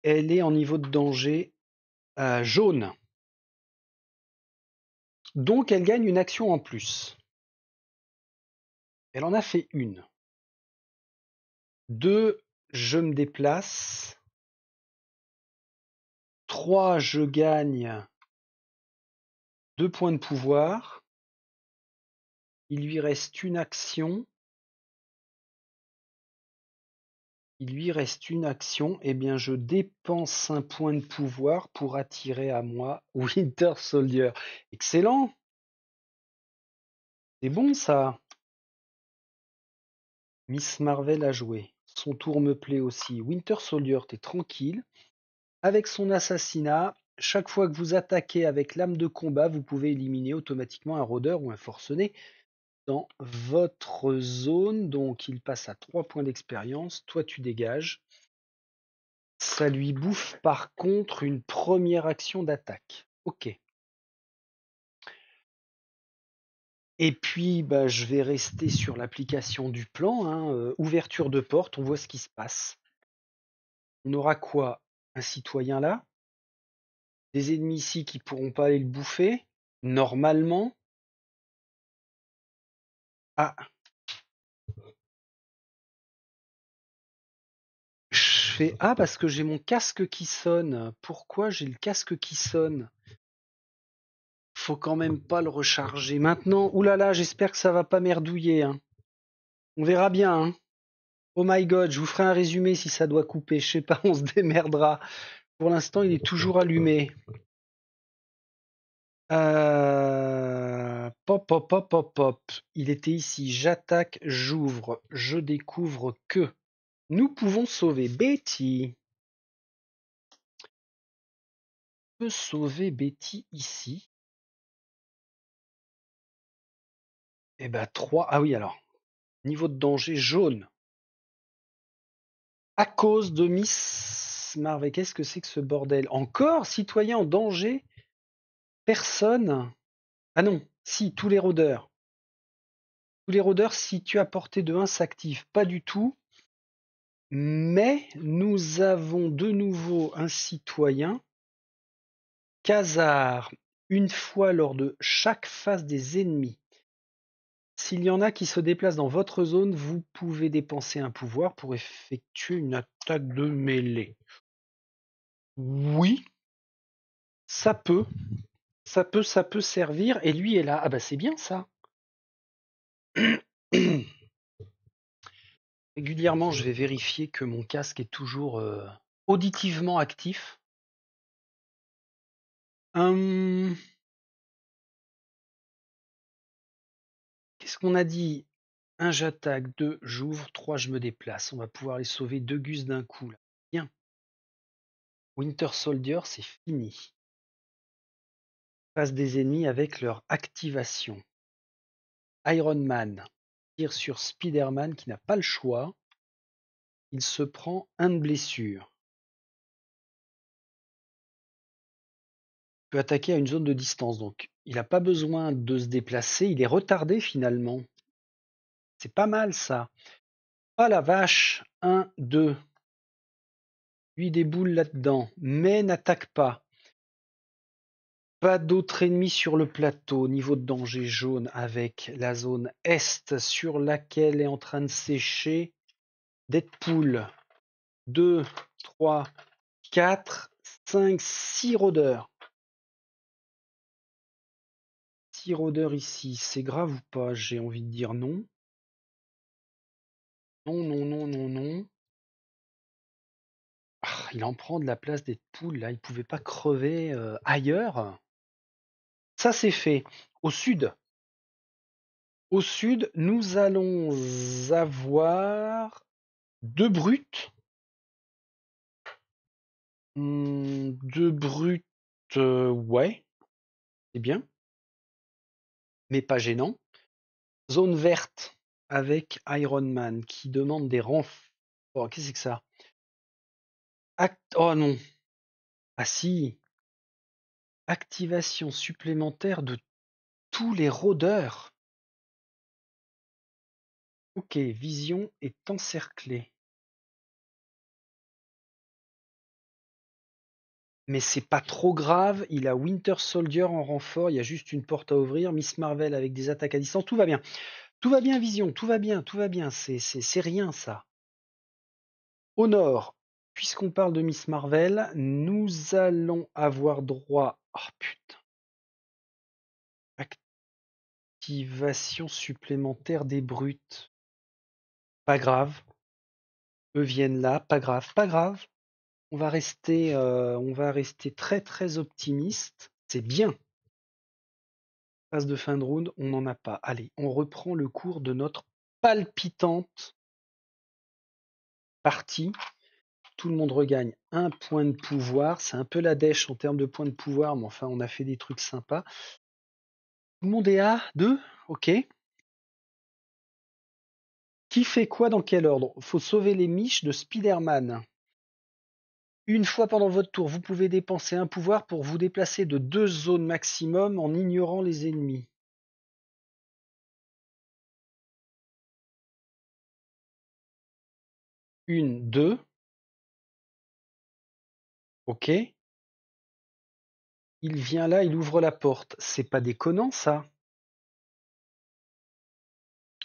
S1: Elle est en niveau de danger jaune. Donc, elle gagne une action en plus. Elle en a fait une. 2, je me déplace. 3, je gagne 2 points de pouvoir. Il lui reste une action. Il lui reste une action. Eh bien, je dépense un point de pouvoir pour attirer à moi Winter Soldier. Excellent! C'est bon, ça. Miss Marvel a joué. Son tour me plaît aussi. Winter Soldier, t'es tranquille. Avec son assassinat, chaque fois que vous attaquez avec l'âme de combat, vous pouvez éliminer automatiquement un rôdeur ou un forcené dans votre zone. Donc, il passe à 3 points d'expérience. Toi, tu dégages. Ça lui bouffe par contre une première action d'attaque. Ok. Et puis, bah, je vais rester sur l'application du plan. Hein, ouverture de porte, on voit ce qui se passe. On aura quoi? Un citoyen là. Des ennemis ici qui pourront pas aller le bouffer. Normalement. Ah. Je fais ah parce que j'ai mon casque qui sonne. Pourquoi j'ai le casque qui sonne? Faut quand même pas le recharger maintenant. Ouh là là, j'espère que ça va pas merdouiller. Hein. On verra bien. Hein. Oh my god, je vous ferai un résumé si ça doit couper. Je sais pas, on se démerdera. Pour l'instant, il est toujours allumé. Pop, pop, pop, pop, pop. Il était ici. J'attaque, j'ouvre. Je découvre que nous pouvons sauver Betty. On peut sauver Betty ici. Eh ben 3. Ah oui, alors. Niveau de danger jaune. À cause de Miss Marvel. Qu'est-ce que c'est que ce bordel? Encore citoyen en danger? Personne? Ah non, si, tous les rôdeurs. Tous les rôdeurs situés à portée de 1 s'activent. Pas du tout. Mais nous avons de nouveau un citoyen. Khazar, une fois lors de chaque phase des ennemis. S'il y en a qui se déplacent dans votre zone, vous pouvez dépenser un pouvoir pour effectuer une attaque de mêlée. Oui, ça peut. Ça peut servir. Et lui est là. Ah bah c'est bien ça. Régulièrement, je vais vérifier que mon casque est toujours auditivement actif. Qu'est-ce qu'on a dit? 1, j'attaque. 2, j'ouvre. 3, je me déplace. On va pouvoir les sauver 2 gus d'un coup. Là. Bien. Winter Soldier, c'est fini. Passe des ennemis avec leur activation. Iron Man tire sur Spider-Man qui n'a pas le choix. Il se prend 1 de blessure. Il peut attaquer à une zone de distance. Donc, il n'a pas besoin de se déplacer. Il est retardé finalement. C'est pas mal ça. Ah la vache. 1, 2. Lui des boules là-dedans. Mais n'attaque pas. Pas d'autres ennemis sur le plateau. Niveau de danger jaune avec la zone Est sur laquelle est en train de sécher Deadpool. 2, 3, 4, 5, 6 rôdeurs. 6 rôdeurs ici. C'est grave ou pas? J'ai envie de dire non. Non, non, non, non, non. Ah, il en prend de la place Deadpool. Là, il pouvait pas crever ailleurs. Ça, c'est fait. Au sud. Au sud, nous allons avoir 2 brutes. 2 brutes, ouais, c'est bien, mais pas gênant. Zone verte avec Iron Man qui demande des renforts. Oh, qu'est-ce que c'est que ça? Oh non. Ah si. Activation supplémentaire de tous les rôdeurs. Ok, Vision est encerclée. Mais c'est pas trop grave, il a Winter Soldier en renfort, il y a juste une porte à ouvrir, Miss Marvel avec des attaques à distance, tout va bien. Tout va bien, Vision, tout va bien, tout va bien, c'est rien ça. Au nord, puisqu'on parle de Miss Marvel, nous allons avoir droit... Oh putain. Activation supplémentaire des brutes. Pas grave. Eux viennent là, pas grave, pas grave. On va rester très très optimiste. C'est bien. Phase de fin de round, on n'en a pas. Allez, on reprend le cours de notre palpitante partie. Tout le monde regagne un point de pouvoir. C'est un peu la dèche en termes de points de pouvoir, mais enfin, on a fait des trucs sympas. Tout le monde est à 2. Ok. Qui fait quoi dans quel ordre? Faut sauver les miches de Spider-Man. Une fois pendant votre tour, vous pouvez dépenser un pouvoir pour vous déplacer de 2 zones maximum en ignorant les ennemis. Une, 2. Ok. Il vient là, il ouvre la porte. C'est pas déconnant, ça.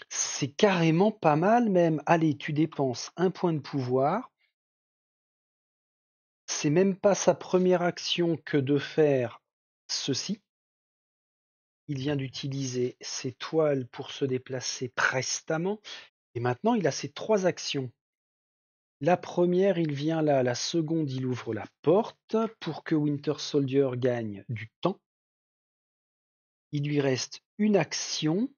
S1: C'est carrément pas mal même. Allez, tu dépenses un point de pouvoir. C'est même pas sa première action que de faire ceci. Il vient d'utiliser ses toiles pour se déplacer prestamment. Et maintenant, il a ses 3 actions. La première, il vient là. La seconde, il ouvre la porte pour que Winter Soldier gagne du temps. Il lui reste une action.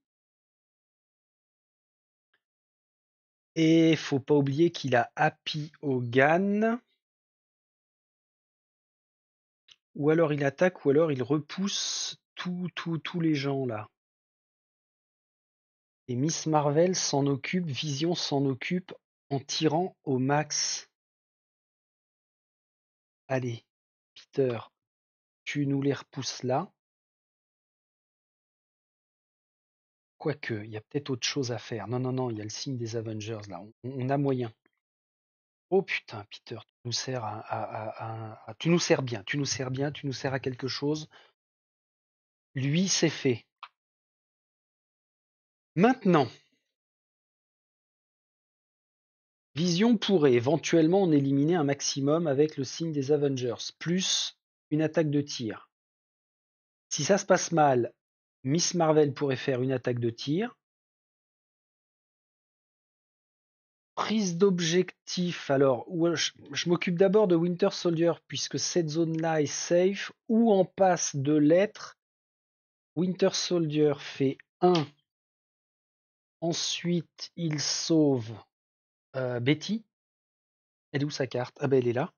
S1: Et faut pas oublier qu'il a Happy Hogan. Ou alors il attaque, ou alors il repousse tous les gens là. Et Miss Marvel s'en occupe, Vision s'en occupe en tirant au max. Allez, Peter, tu nous les repousses là. Quoique, il y a peut-être autre chose à faire. Non, non, non, il y a le signe des Avengers là. On a moyen. Oh putain, Peter, tu nous sers tu nous sers bien, tu nous sers bien, tu nous sers à quelque chose. Lui, c'est fait. Maintenant, Vision pourrait éventuellement en éliminer un maximum avec le signe des Avengers, plus une attaque de tir. Si ça se passe mal, Miss Marvel pourrait faire une attaque de tir. Prise d'objectif, alors je m'occupe d'abord de Winter Soldier puisque cette zone-là est safe, ou en passe de l'être. Winter Soldier fait 1. Ensuite, il sauve Betty. Elle est où sa carte? Ah ben elle est là.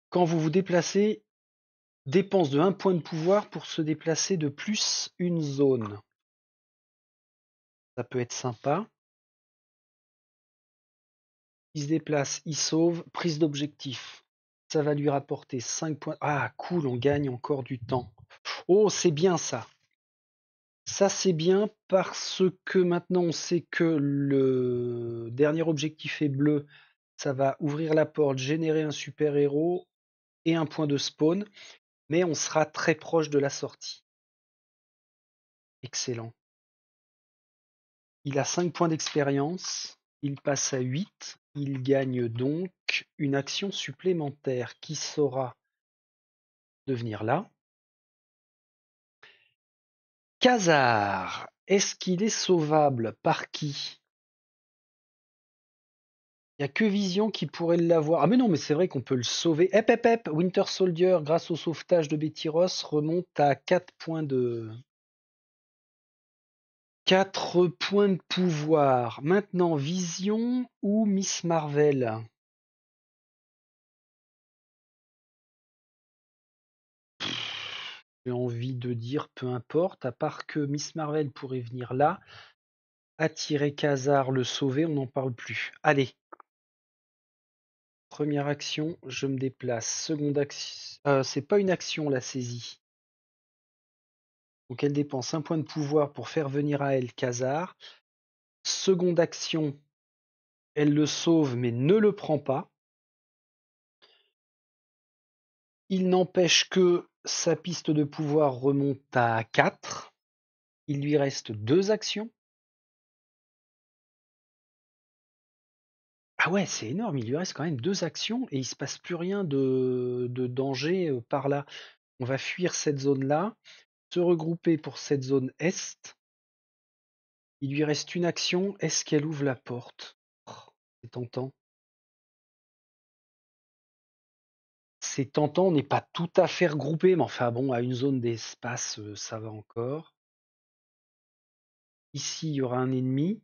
S1: Quand vous vous déplacez, dépense de 1 point de pouvoir pour se déplacer de plus une zone. Ça peut être sympa. Il se déplace, il sauve, prise d'objectif. Ça va lui rapporter 5 points. Ah, cool, on gagne encore du temps. Oh, c'est bien ça. Ça, c'est bien parce que maintenant, on sait que le dernier objectif est bleu. Ça va ouvrir la porte, générer un super-héros et un point de spawn. Mais on sera très proche de la sortie. Excellent. Il a 5 points d'expérience. Il passe à 8. Il gagne donc une action supplémentaire qui saura devenir là. Khazar, est-ce qu'il est sauvable? Par qui? Il n'y a que Vision qui pourrait l'avoir. Ah mais non, mais c'est vrai qu'on peut le sauver. Hep, Winter Soldier, grâce au sauvetage de Betty Ross, remonte à 4 points de... 4 points de pouvoir. Maintenant, Vision ou Miss Marvel? J'ai envie de dire peu importe, à part que Miss Marvel pourrait venir là, attirer Khazar, le sauver, on n'en parle plus. Allez, première action, je me déplace. Seconde action, c'est pas une action la saisie. Donc elle dépense un point de pouvoir pour faire venir à elle Khazar. Seconde action, elle le sauve mais ne le prend pas. Il n'empêche que sa piste de pouvoir remonte à 4. Il lui reste 2 actions. Ah ouais, c'est énorme, il lui reste quand même 2 actions et il se passe plus rien de danger par là. On va fuir cette zone-là, se regrouper pour cette zone est. Il lui reste une action, est-ce qu'elle ouvre la porte? Oh, c'est tentant. C'est tentant, on n'est pas tout à fait regroupé, mais enfin bon, à une zone d'espace, ça va encore. Ici, il y aura un ennemi.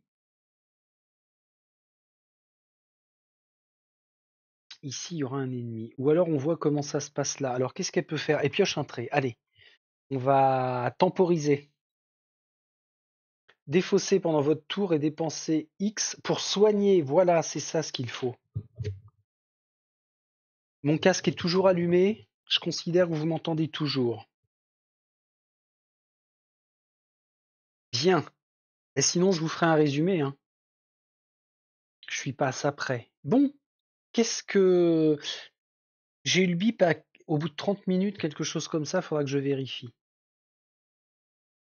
S1: Ici, il y aura un ennemi. Ou alors on voit comment ça se passe là. Alors qu'est-ce qu'elle peut faire? Elle pioche un trait. Allez, on va temporiser. Défausser pendant votre tour et dépenser X pour soigner. Voilà, c'est ça ce qu'il faut. Mon casque est toujours allumé. Je considère que vous m'entendez toujours. Bien. Et sinon, je vous ferai un résumé. Hein. Je suis pas à ça près. Bon, qu'est-ce que... J'ai eu le bip au bout de 30 minutes, quelque chose comme ça, faudra que je vérifie.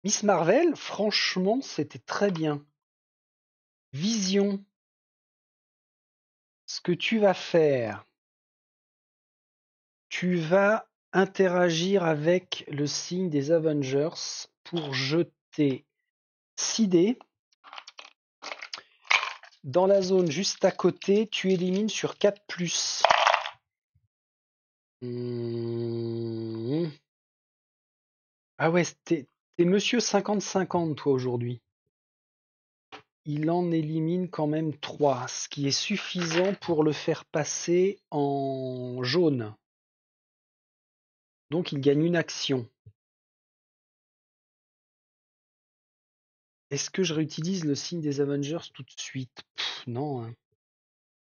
S1: Miss Marvel, franchement, c'était très bien. Vision, ce que tu vas faire, tu vas interagir avec le signe des Avengers pour jeter 6 dés. Dans la zone juste à côté, tu élimines sur 4+. Ah ouais, t'es monsieur 50-50 toi aujourd'hui. Il en élimine quand même 3, ce qui est suffisant pour le faire passer en jaune. Donc il gagne une action. Est-ce que je réutilise le signe des Avengers tout de suite? Non. Hein.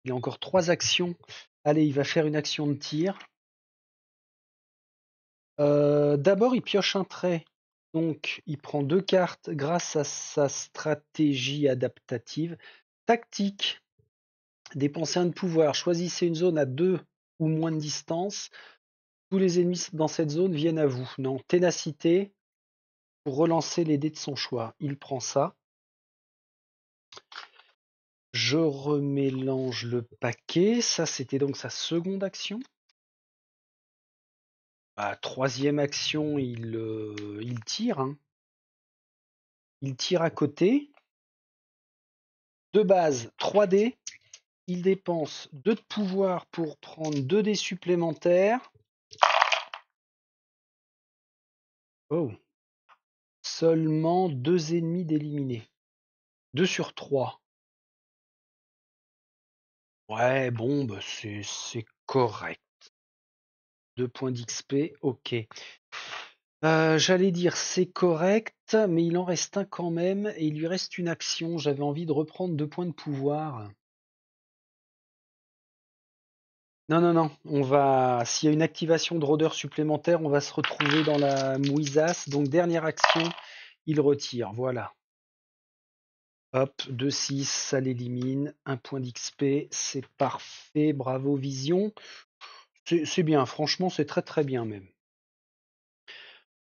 S1: Il a encore 3 actions. Allez, il va faire une action de tir. D'abord, il pioche un trait. Donc, il prend 2 cartes grâce à sa stratégie adaptative. Tactique. Dépensez un de pouvoir. Choisissez une zone à 2 ou moins de distance. Tous les ennemis dans cette zone viennent à vous. Non, ténacité pour relancer les dés de son choix. Il prend ça. Je remélange le paquet. Ça, c'était donc sa seconde action. Troisième action, il tire. Hein. Il tire à côté. De base, 3 dés. Il dépense 2 de pouvoir pour prendre 2 dés supplémentaires. Oh. Seulement 2 ennemis d'éliminés. 2 sur 3. Ouais, bon, bah c'est correct. 2 points d'XP, ok. J'allais dire c'est correct, mais il en reste un quand même, et il lui reste une action. J'avais envie de reprendre 2 points de pouvoir. Non, non, non. S'il y a une activation de rôdeur supplémentaire, on va se retrouver dans la mouisasse. Donc, dernière action, il retire. Voilà. Hop, 2-6, ça l'élimine. 1 point d'XP, c'est parfait. Bravo, Vision. C'est bien, franchement, c'est très très bien même.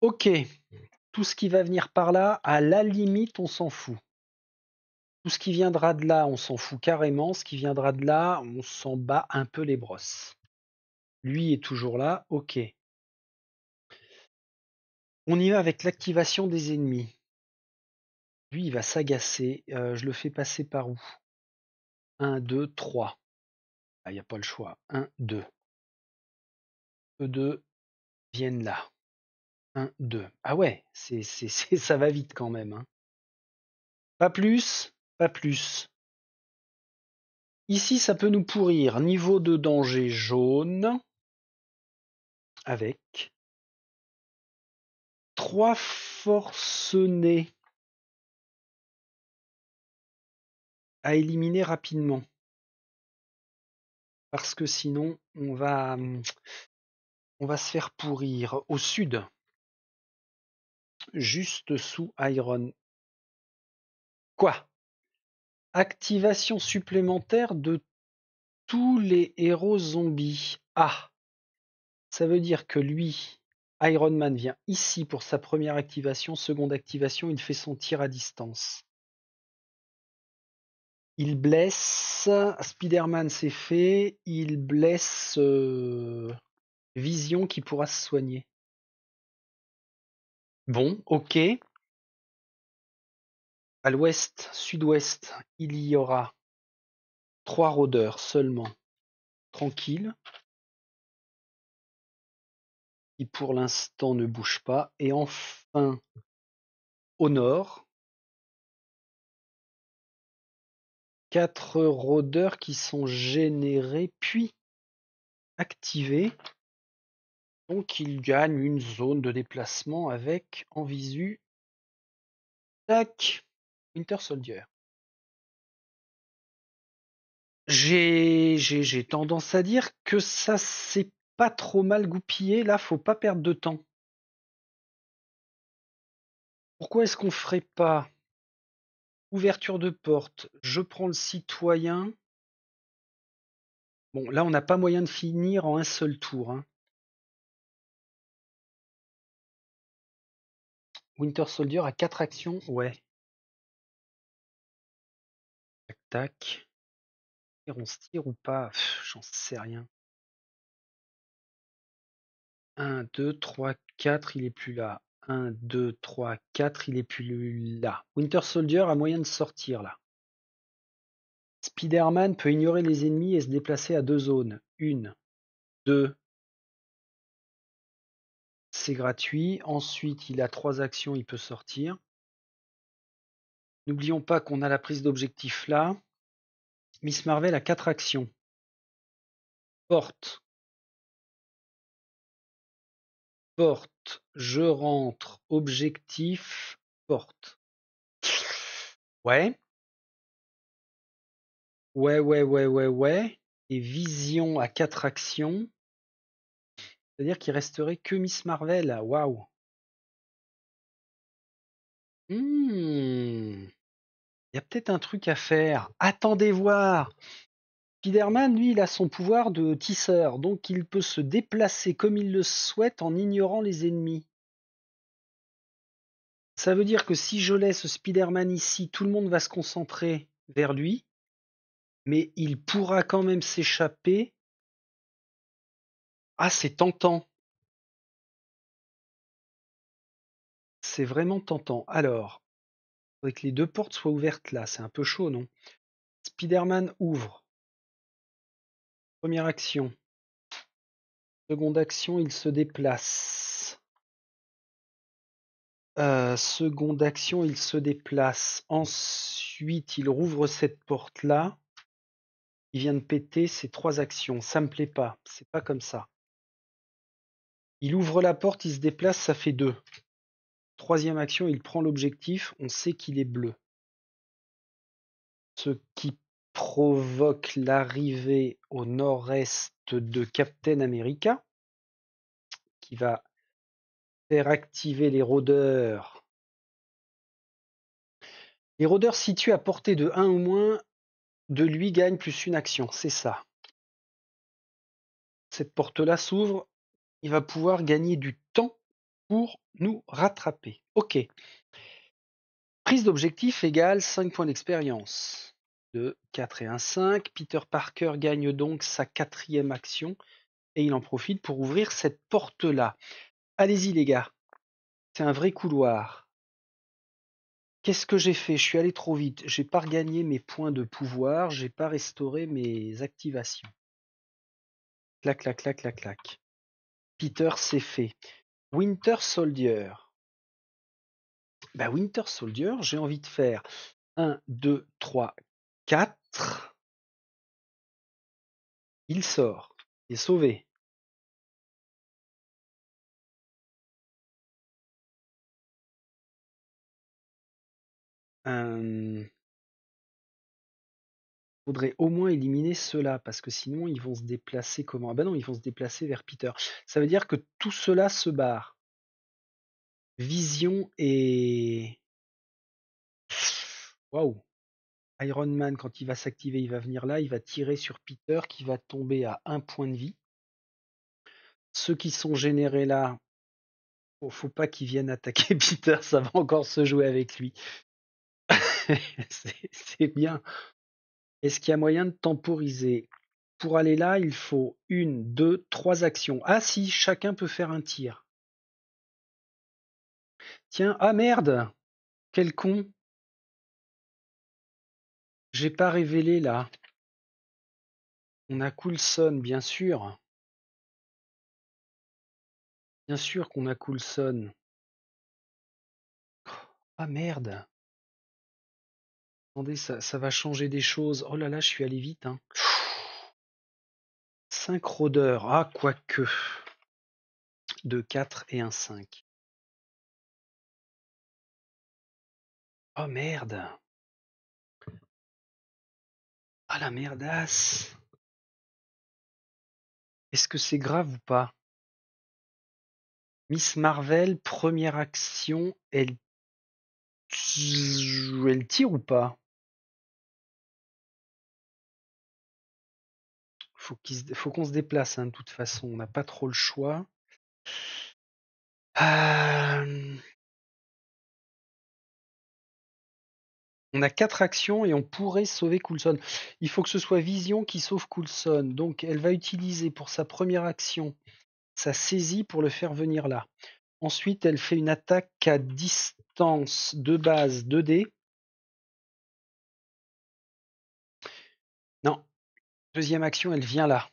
S1: Ok, tout ce qui va venir par là, à la limite, on s'en fout. Tout ce qui viendra de là, on s'en fout carrément. Ce qui viendra de là, on s'en bat un peu les brosses. Lui est toujours là, ok. On y va avec l'activation des ennemis. Lui, il va s'agacer. Je le fais passer par où? 1, 2, 3. Ah, il n'y a pas le choix. 1, 2. Eux deux viennent là. 1, 2. Ah ouais, ça va vite quand même. Hein. Pas plus, pas plus. Ici, ça peut nous pourrir. Niveau de danger jaune. Avec 3 forcenés à éliminer rapidement. Parce que sinon, on va se faire pourrir. Au sud, juste sous Iron. Quoi? Activation supplémentaire de tous les héros zombies. Ah, ça veut dire que lui, Iron Man, vient ici pour sa première activation. Seconde activation, il fait son tir à distance. Il blesse. Spider-Man, c'est fait. Il blesse Vision qui pourra se soigner. Bon, ok. À l'ouest, sud-ouest, il y aura 3 rôdeurs seulement. Tranquille. Qui pour l'instant ne bougent pas. Et enfin, au nord, 4 rôdeurs qui sont générés puis activés. Donc il gagne une zone de déplacement avec en visu. Tac. Winter Soldier. J'ai tendance à dire que ça s'est pas trop mal goupillé. Là, faut pas perdre de temps. Pourquoi est-ce qu'on ferait pas ouverture de porte? Je prends le citoyen. Bon, là, on n'a pas moyen de finir en un seul tour. Hein. Winter Soldier a 4 actions. Ouais. Tac, tac. Et on se tire ou pas? J'en sais rien. 1, 2, 3, 4, il est plus là. 1, 2, 3, 4, il est plus là. Winter Soldier a moyen de sortir là. Spider-Man peut ignorer les ennemis et se déplacer à 2 zones. 1, 2. C'est gratuit. Ensuite, il a 3 actions, il peut sortir. N'oublions pas qu'on a la prise d'objectif là. Miss Marvel a 4 actions. Porte. Porte. Je rentre. Objectif. Porte. Ouais. Ouais. Et Vision a 4 actions. C'est-à-dire qu'il resterait que Miss Marvel. Waouh. Il y a peut-être un truc à faire. Attendez voir. Spider-Man, lui, il a son pouvoir de tisseur, donc il peut se déplacer comme il le souhaite en ignorant les ennemis. Ça veut dire que si je laisse Spider-Man ici, tout le monde va se concentrer vers lui, mais il pourra quand même s'échapper. Ah, c'est tentant. C'est vraiment tentant. Alors, il faudrait que les 2 portes soient ouvertes là. C'est un peu chaud, non? Spider-Man ouvre. Première action. Seconde action, il se déplace. Seconde action, il se déplace. Ensuite, il rouvre cette porte-là. Il vient de péter ses 3 actions. Ça me plaît pas. C'est pas comme ça. Il ouvre la porte, il se déplace, ça fait 2. Troisième action, il prend l'objectif. On sait qu'il est bleu. Ce qui provoque l'arrivée au nord-est de Captain America, qui va faire activer les rôdeurs. Les rôdeurs situés à portée de 1 ou moins de lui gagnent plus une action, c'est ça. Cette porte-là s'ouvre, il va pouvoir gagner du temps pour nous rattraper. Ok. Prise d'objectif égale 5 points d'expérience. 2, 4 et 1, 5. Peter Parker gagne donc sa 4e action et il en profite pour ouvrir cette porte-là. Allez-y les gars, c'est un vrai couloir. Qu'est-ce que j'ai fait? Je suis allé trop vite. J'ai pas regagné mes points de pouvoir, j'ai pas restauré mes activations. Clac, clac, clac, clac, clac. Peter, c'est fait. Winter Soldier. Bah Winter Soldier, j'ai envie de faire 1, 2, 3, 4. Il sort. Il est sauvé. Faudrait au moins éliminer ceux-là, parce que sinon ils vont se déplacer comment? Ah bah non, ils vont se déplacer vers Peter. Ça veut dire que tout cela se barre. Vision et... Waouh! Iron Man, quand il va s'activer, il va venir là, il va tirer sur Peter qui va tomber à 1 point de vie. Ceux qui sont générés là, faut pas qu'ils viennent attaquer Peter, ça va encore se jouer avec lui. C'est bien. Est-ce qu'il y a moyen de temporiser? Pour aller là, il faut 1, 2, 3 actions. Ah si, chacun peut faire un tir. Tiens, ah merde! Quel con! J'ai pas révélé là. On a Coulson, bien sûr. Bien sûr qu'on a Coulson. Ah merde! Attendez, ça va changer des choses. Oh là là, je suis allé vite. Hein. 5 rôdeurs. Ah, quoique. 2, 4 et un 5. Oh merde! Ah la merdasse! Est-ce que c'est grave ou pas? Miss Marvel, première action, elle tire ou pas? Faut qu'on se déplace, hein, de toute façon, on n'a pas trop le choix. On a 4 actions et on pourrait sauver Coulson. Il faut que ce soit Vision qui sauve Coulson. Donc elle va utiliser pour sa première action sa saisie pour le faire venir là. Ensuite, elle fait une attaque à distance de base 2D. Non. Deuxième action, elle vient là.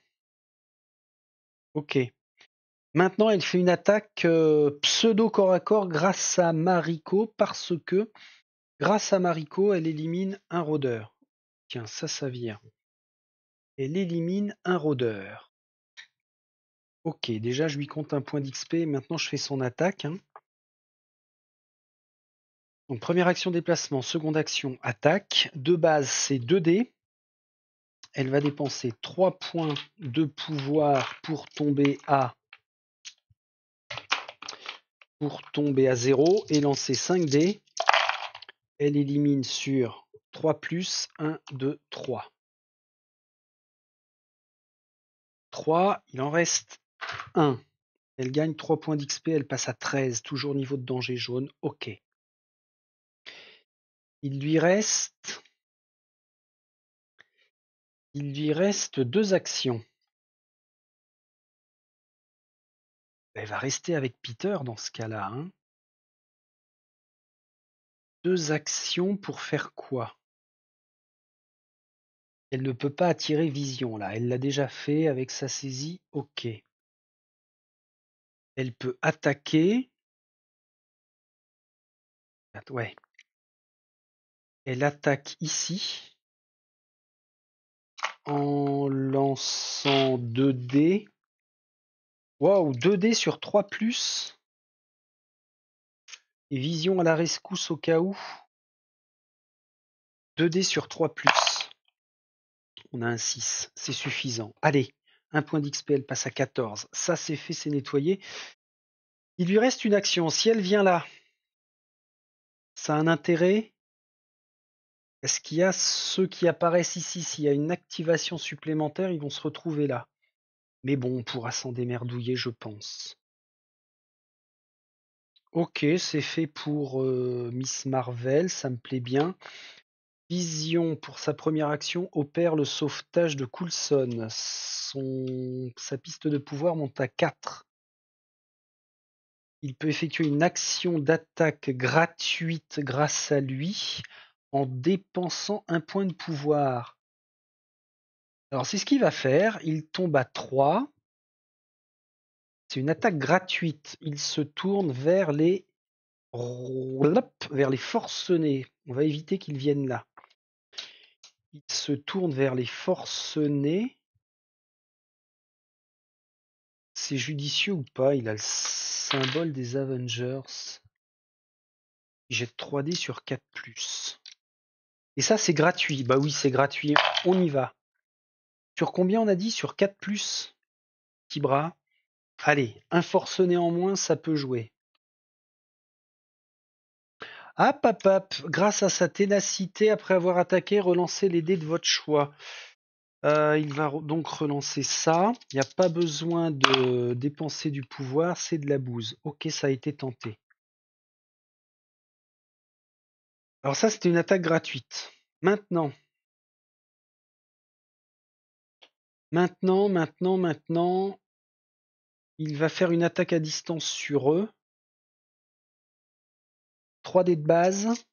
S1: Ok. Maintenant, elle fait une attaque pseudo corps à corps grâce à Mariko parce que grâce à Mariko, elle élimine un rôdeur. Tiens, ça vient. Elle élimine un rôdeur. Ok, déjà je lui compte un point d'XP. Maintenant, je fais son attaque. Hein. Donc, première action déplacement, seconde action attaque. De base, c'est 2D. Elle va dépenser 3 points de pouvoir pour tomber à 0 et lancer 5D. Elle élimine sur 3 plus 1, 2, 3. 3, il en reste 1. Elle gagne 3 points d'XP, elle passe à 13, toujours niveau de danger jaune. Ok. Il lui reste 2 actions. Elle va rester avec Peter dans ce cas-là. Hein. 2 actions pour faire quoi? Elle ne peut pas attirer Vision là. Elle l'a déjà fait avec sa saisie. Ok. Elle peut attaquer. Ouais. Elle attaque ici en lançant 2 dés. Waouh, 2 dés sur 3 plus. Et Vision à la rescousse au cas où. 2 dés sur 3 plus. On a un 6, c'est suffisant. Allez, un point d'XP, elle passe à 14. Ça, c'est fait, c'est nettoyé. Il lui reste une action. Si elle vient là, ça a un intérêt. Est-ce qu'il y a ceux qui apparaissent ici? S'il y a une activation supplémentaire, ils vont se retrouver là. Mais bon, on pourra s'en démerdouiller, je pense. Ok, c'est fait pour Miss Marvel, ça me plaît bien. Vision, pour sa première action, opère le sauvetage de Coulson. Sa piste de pouvoir monte à 4. Il peut effectuer une action d'attaque gratuite grâce à lui en dépensant un point de pouvoir. Alors c'est ce qu'il va faire. Il tombe à 3. C'est une attaque gratuite. Il se tourne vers les vers les forcenés. On va éviter qu'ils viennent là. Il se tourne vers les forcenés. C'est judicieux ou pas? Il a le symbole des Avengers. Il jette 3D sur 4+. Et ça, c'est gratuit. Bah oui, c'est gratuit. On y va. Sur combien on a dit? Sur 4+, petit bras. Allez, un forcené en moins, ça peut jouer. Hop, hop, hop. Grâce à sa ténacité, après avoir attaqué, relancez les dés de votre choix. Il va donc relancer ça. Il n'y a pas besoin de dépenser du pouvoir, c'est de la bouse. Ok, ça a été tenté. Alors ça, c'était une attaque gratuite. Maintenant, il va faire une attaque à distance sur eux. 3 dés de base.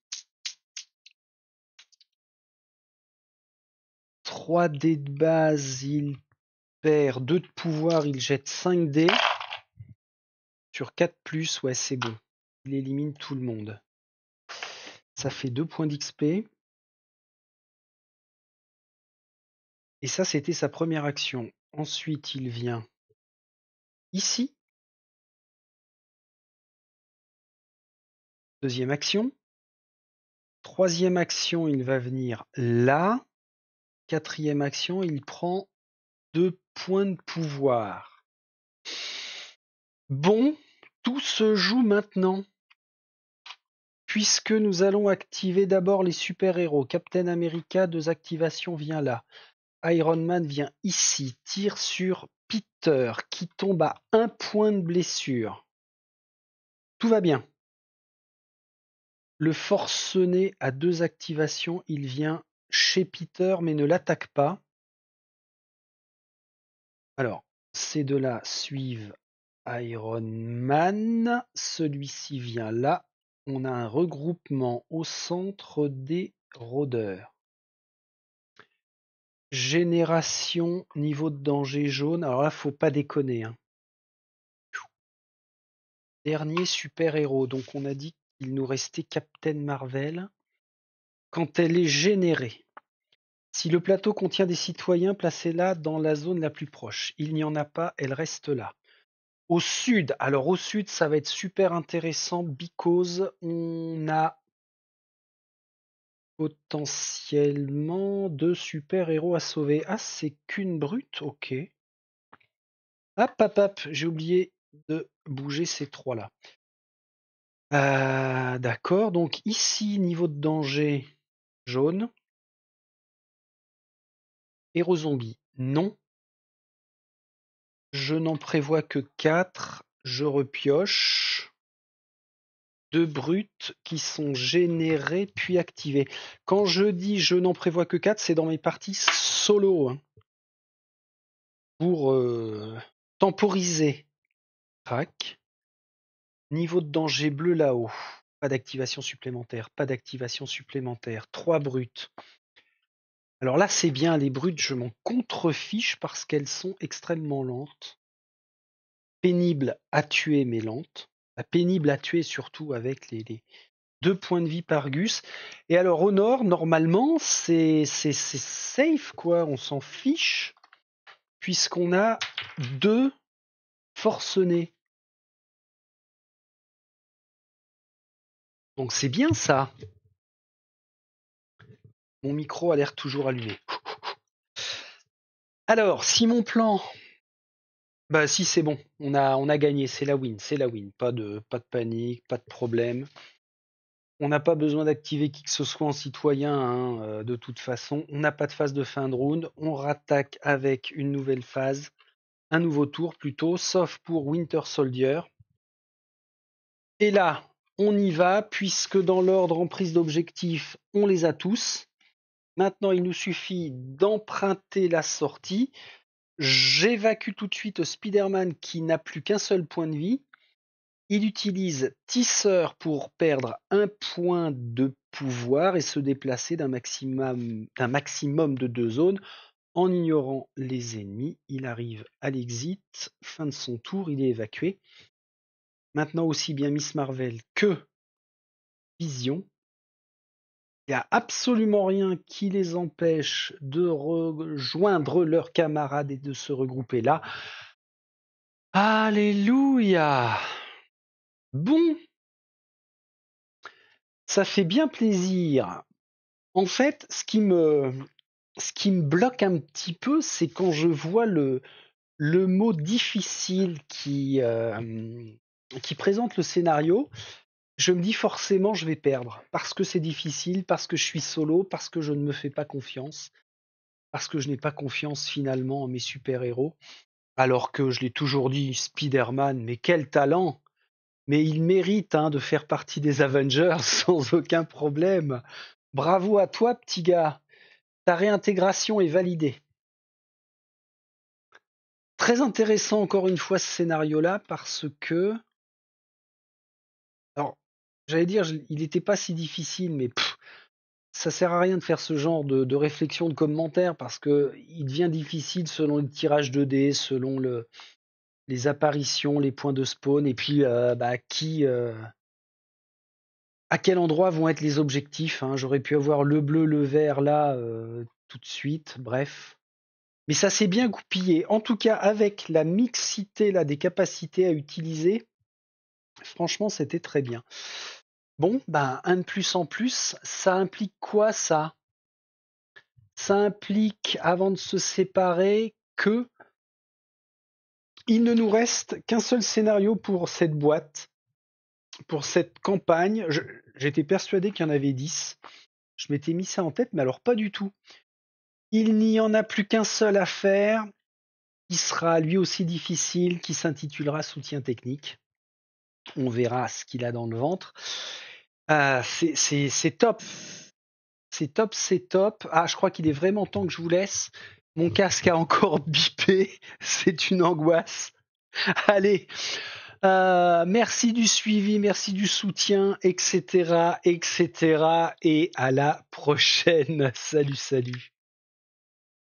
S1: 3 dés de base, il perd 2 de pouvoir, il jette 5 dés. Sur 4+, ouais, c'est bon. Il élimine tout le monde. Ça fait 2 points d'XP. Et ça, c'était sa première action. Ensuite, il vient ici. Deuxième action. Troisième action, il va venir là. Quatrième action, il prend 2 points de pouvoir. Bon, tout se joue maintenant. Puisque nous allons activer d'abord les super-héros. Captain America, 2 activations, vient là. Iron Man vient ici, tire sur Peter, qui tombe à 1 point de blessure. Tout va bien. Le forcené a 2 activations, il vient chez Peter, mais ne l'attaque pas. Alors, ces deux-là suivent Iron Man. Celui-ci vient là. On a un regroupement au centre des rôdeurs. Génération, niveau de danger jaune. Alors là, faut pas déconner. Hein. Dernier super-héros. Donc on a dit qu'il nous restait Captain Marvel. Quand elle est générée, si le plateau contient des citoyens, placez-la dans la zone la plus proche. Il n'y en a pas, elle reste là. Au sud, alors au sud, ça va être super intéressant because on a potentiellement 2 super-héros à sauver. Ah, c'est qu'une brute, ok. Hop, hop, hop, j'ai oublié de bouger ces 3-là. D'accord, donc ici, niveau de danger, jaune. Héros zombie, non. Je n'en prévois que 4. Je repioche. 2 brutes qui sont générées puis activées. Quand je dis je n'en prévois que 4, c'est dans mes parties solo. Hein. Pour temporiser. Crac. Niveau de danger bleu là-haut. Pas d'activation supplémentaire. Pas d'activation supplémentaire. 3 brutes. Alors là, c'est bien, les brutes, je m'en contrefiche parce qu'elles sont extrêmement lentes. Pénible à tuer, mais lente. Pénible à tuer, surtout avec les 2 points de vie par Gus. Et alors, au nord, normalement, c'est safe, quoi. On s'en fiche, puisqu'on a 2 forcenés. Donc, c'est bien ça. Mon micro a l'air toujours allumé. Alors, si mon plan... Bah si, c'est bon. On a gagné. C'est la win. C'est la win. Pas de panique, pas de problème. On n'a pas besoin d'activer qui que ce soit en citoyen, hein, de toute façon. On n'a pas de phase de fin de round. On rattaque avec une nouvelle phase, un nouveau tour plutôt, sauf pour Winter Soldier. Et là, on y va, puisque dans l'ordre en prise d'objectif, on les a tous. Maintenant, il nous suffit d'emprunter la sortie. J'évacue tout de suite Spider-Man qui n'a plus qu'un seul point de vie. Il utilise Tisseur pour perdre 1 point de pouvoir et se déplacer d'un maximum de 2 zones en ignorant les ennemis. Il arrive à l'exit, fin de son tour, il est évacué. Maintenant aussi bien Miss Marvel que vision. Il n'y a absolument rien qui les empêche de rejoindre leurs camarades et de se regrouper là. Alléluia! Bon, ça fait bien plaisir. En fait, ce qui me bloque un petit peu, c'est quand je vois le mot difficile qui présente le scénario. Je me dis forcément je vais perdre parce que c'est difficile, parce que je suis solo, parce que je ne me fais pas confiance, parce que je n'ai pas confiance finalement en mes super-héros. Alors que je l'ai toujours dit, Spider-Man, mais quel talent! Mais il mérite de faire partie des Avengers sans aucun problème. Bravo à toi, petit gars. Ta réintégration est validée. Très intéressant encore une fois ce scénario-là parce que, alors, j'allais dire, il n'était pas si difficile, mais ça sert à rien de faire ce genre de réflexion, de commentaire parce que il devient difficile selon le tirage de dés, selon les apparitions, les points de spawn, et puis à quel endroit vont être les objectifs. J'aurais pu avoir le bleu, le vert là tout de suite, bref. Mais ça s'est bien goupillé. En tout cas, avec la mixité là des capacités à utiliser, franchement, c'était très bien. Bon, un de plus en plus, ça implique quoi ça? Ça implique, avant de se séparer, que il ne nous reste qu'un seul scénario pour cette boîte, pour cette campagne. J'étais persuadé qu'il y en avait 10. Je m'étais mis ça en tête, mais alors pas du tout. Il n'y en a plus qu'un seul à faire, qui sera lui aussi difficile, qui s'intitulera Soutien technique. On verra ce qu'il a dans le ventre. C'est top. C'est top, c'est top. Ah, je crois qu'il est vraiment temps que je vous laisse. Mon casque a encore bipé. C'est une angoisse. Allez, merci du suivi, merci du soutien, etc., etc. Et à la prochaine. Salut, salut.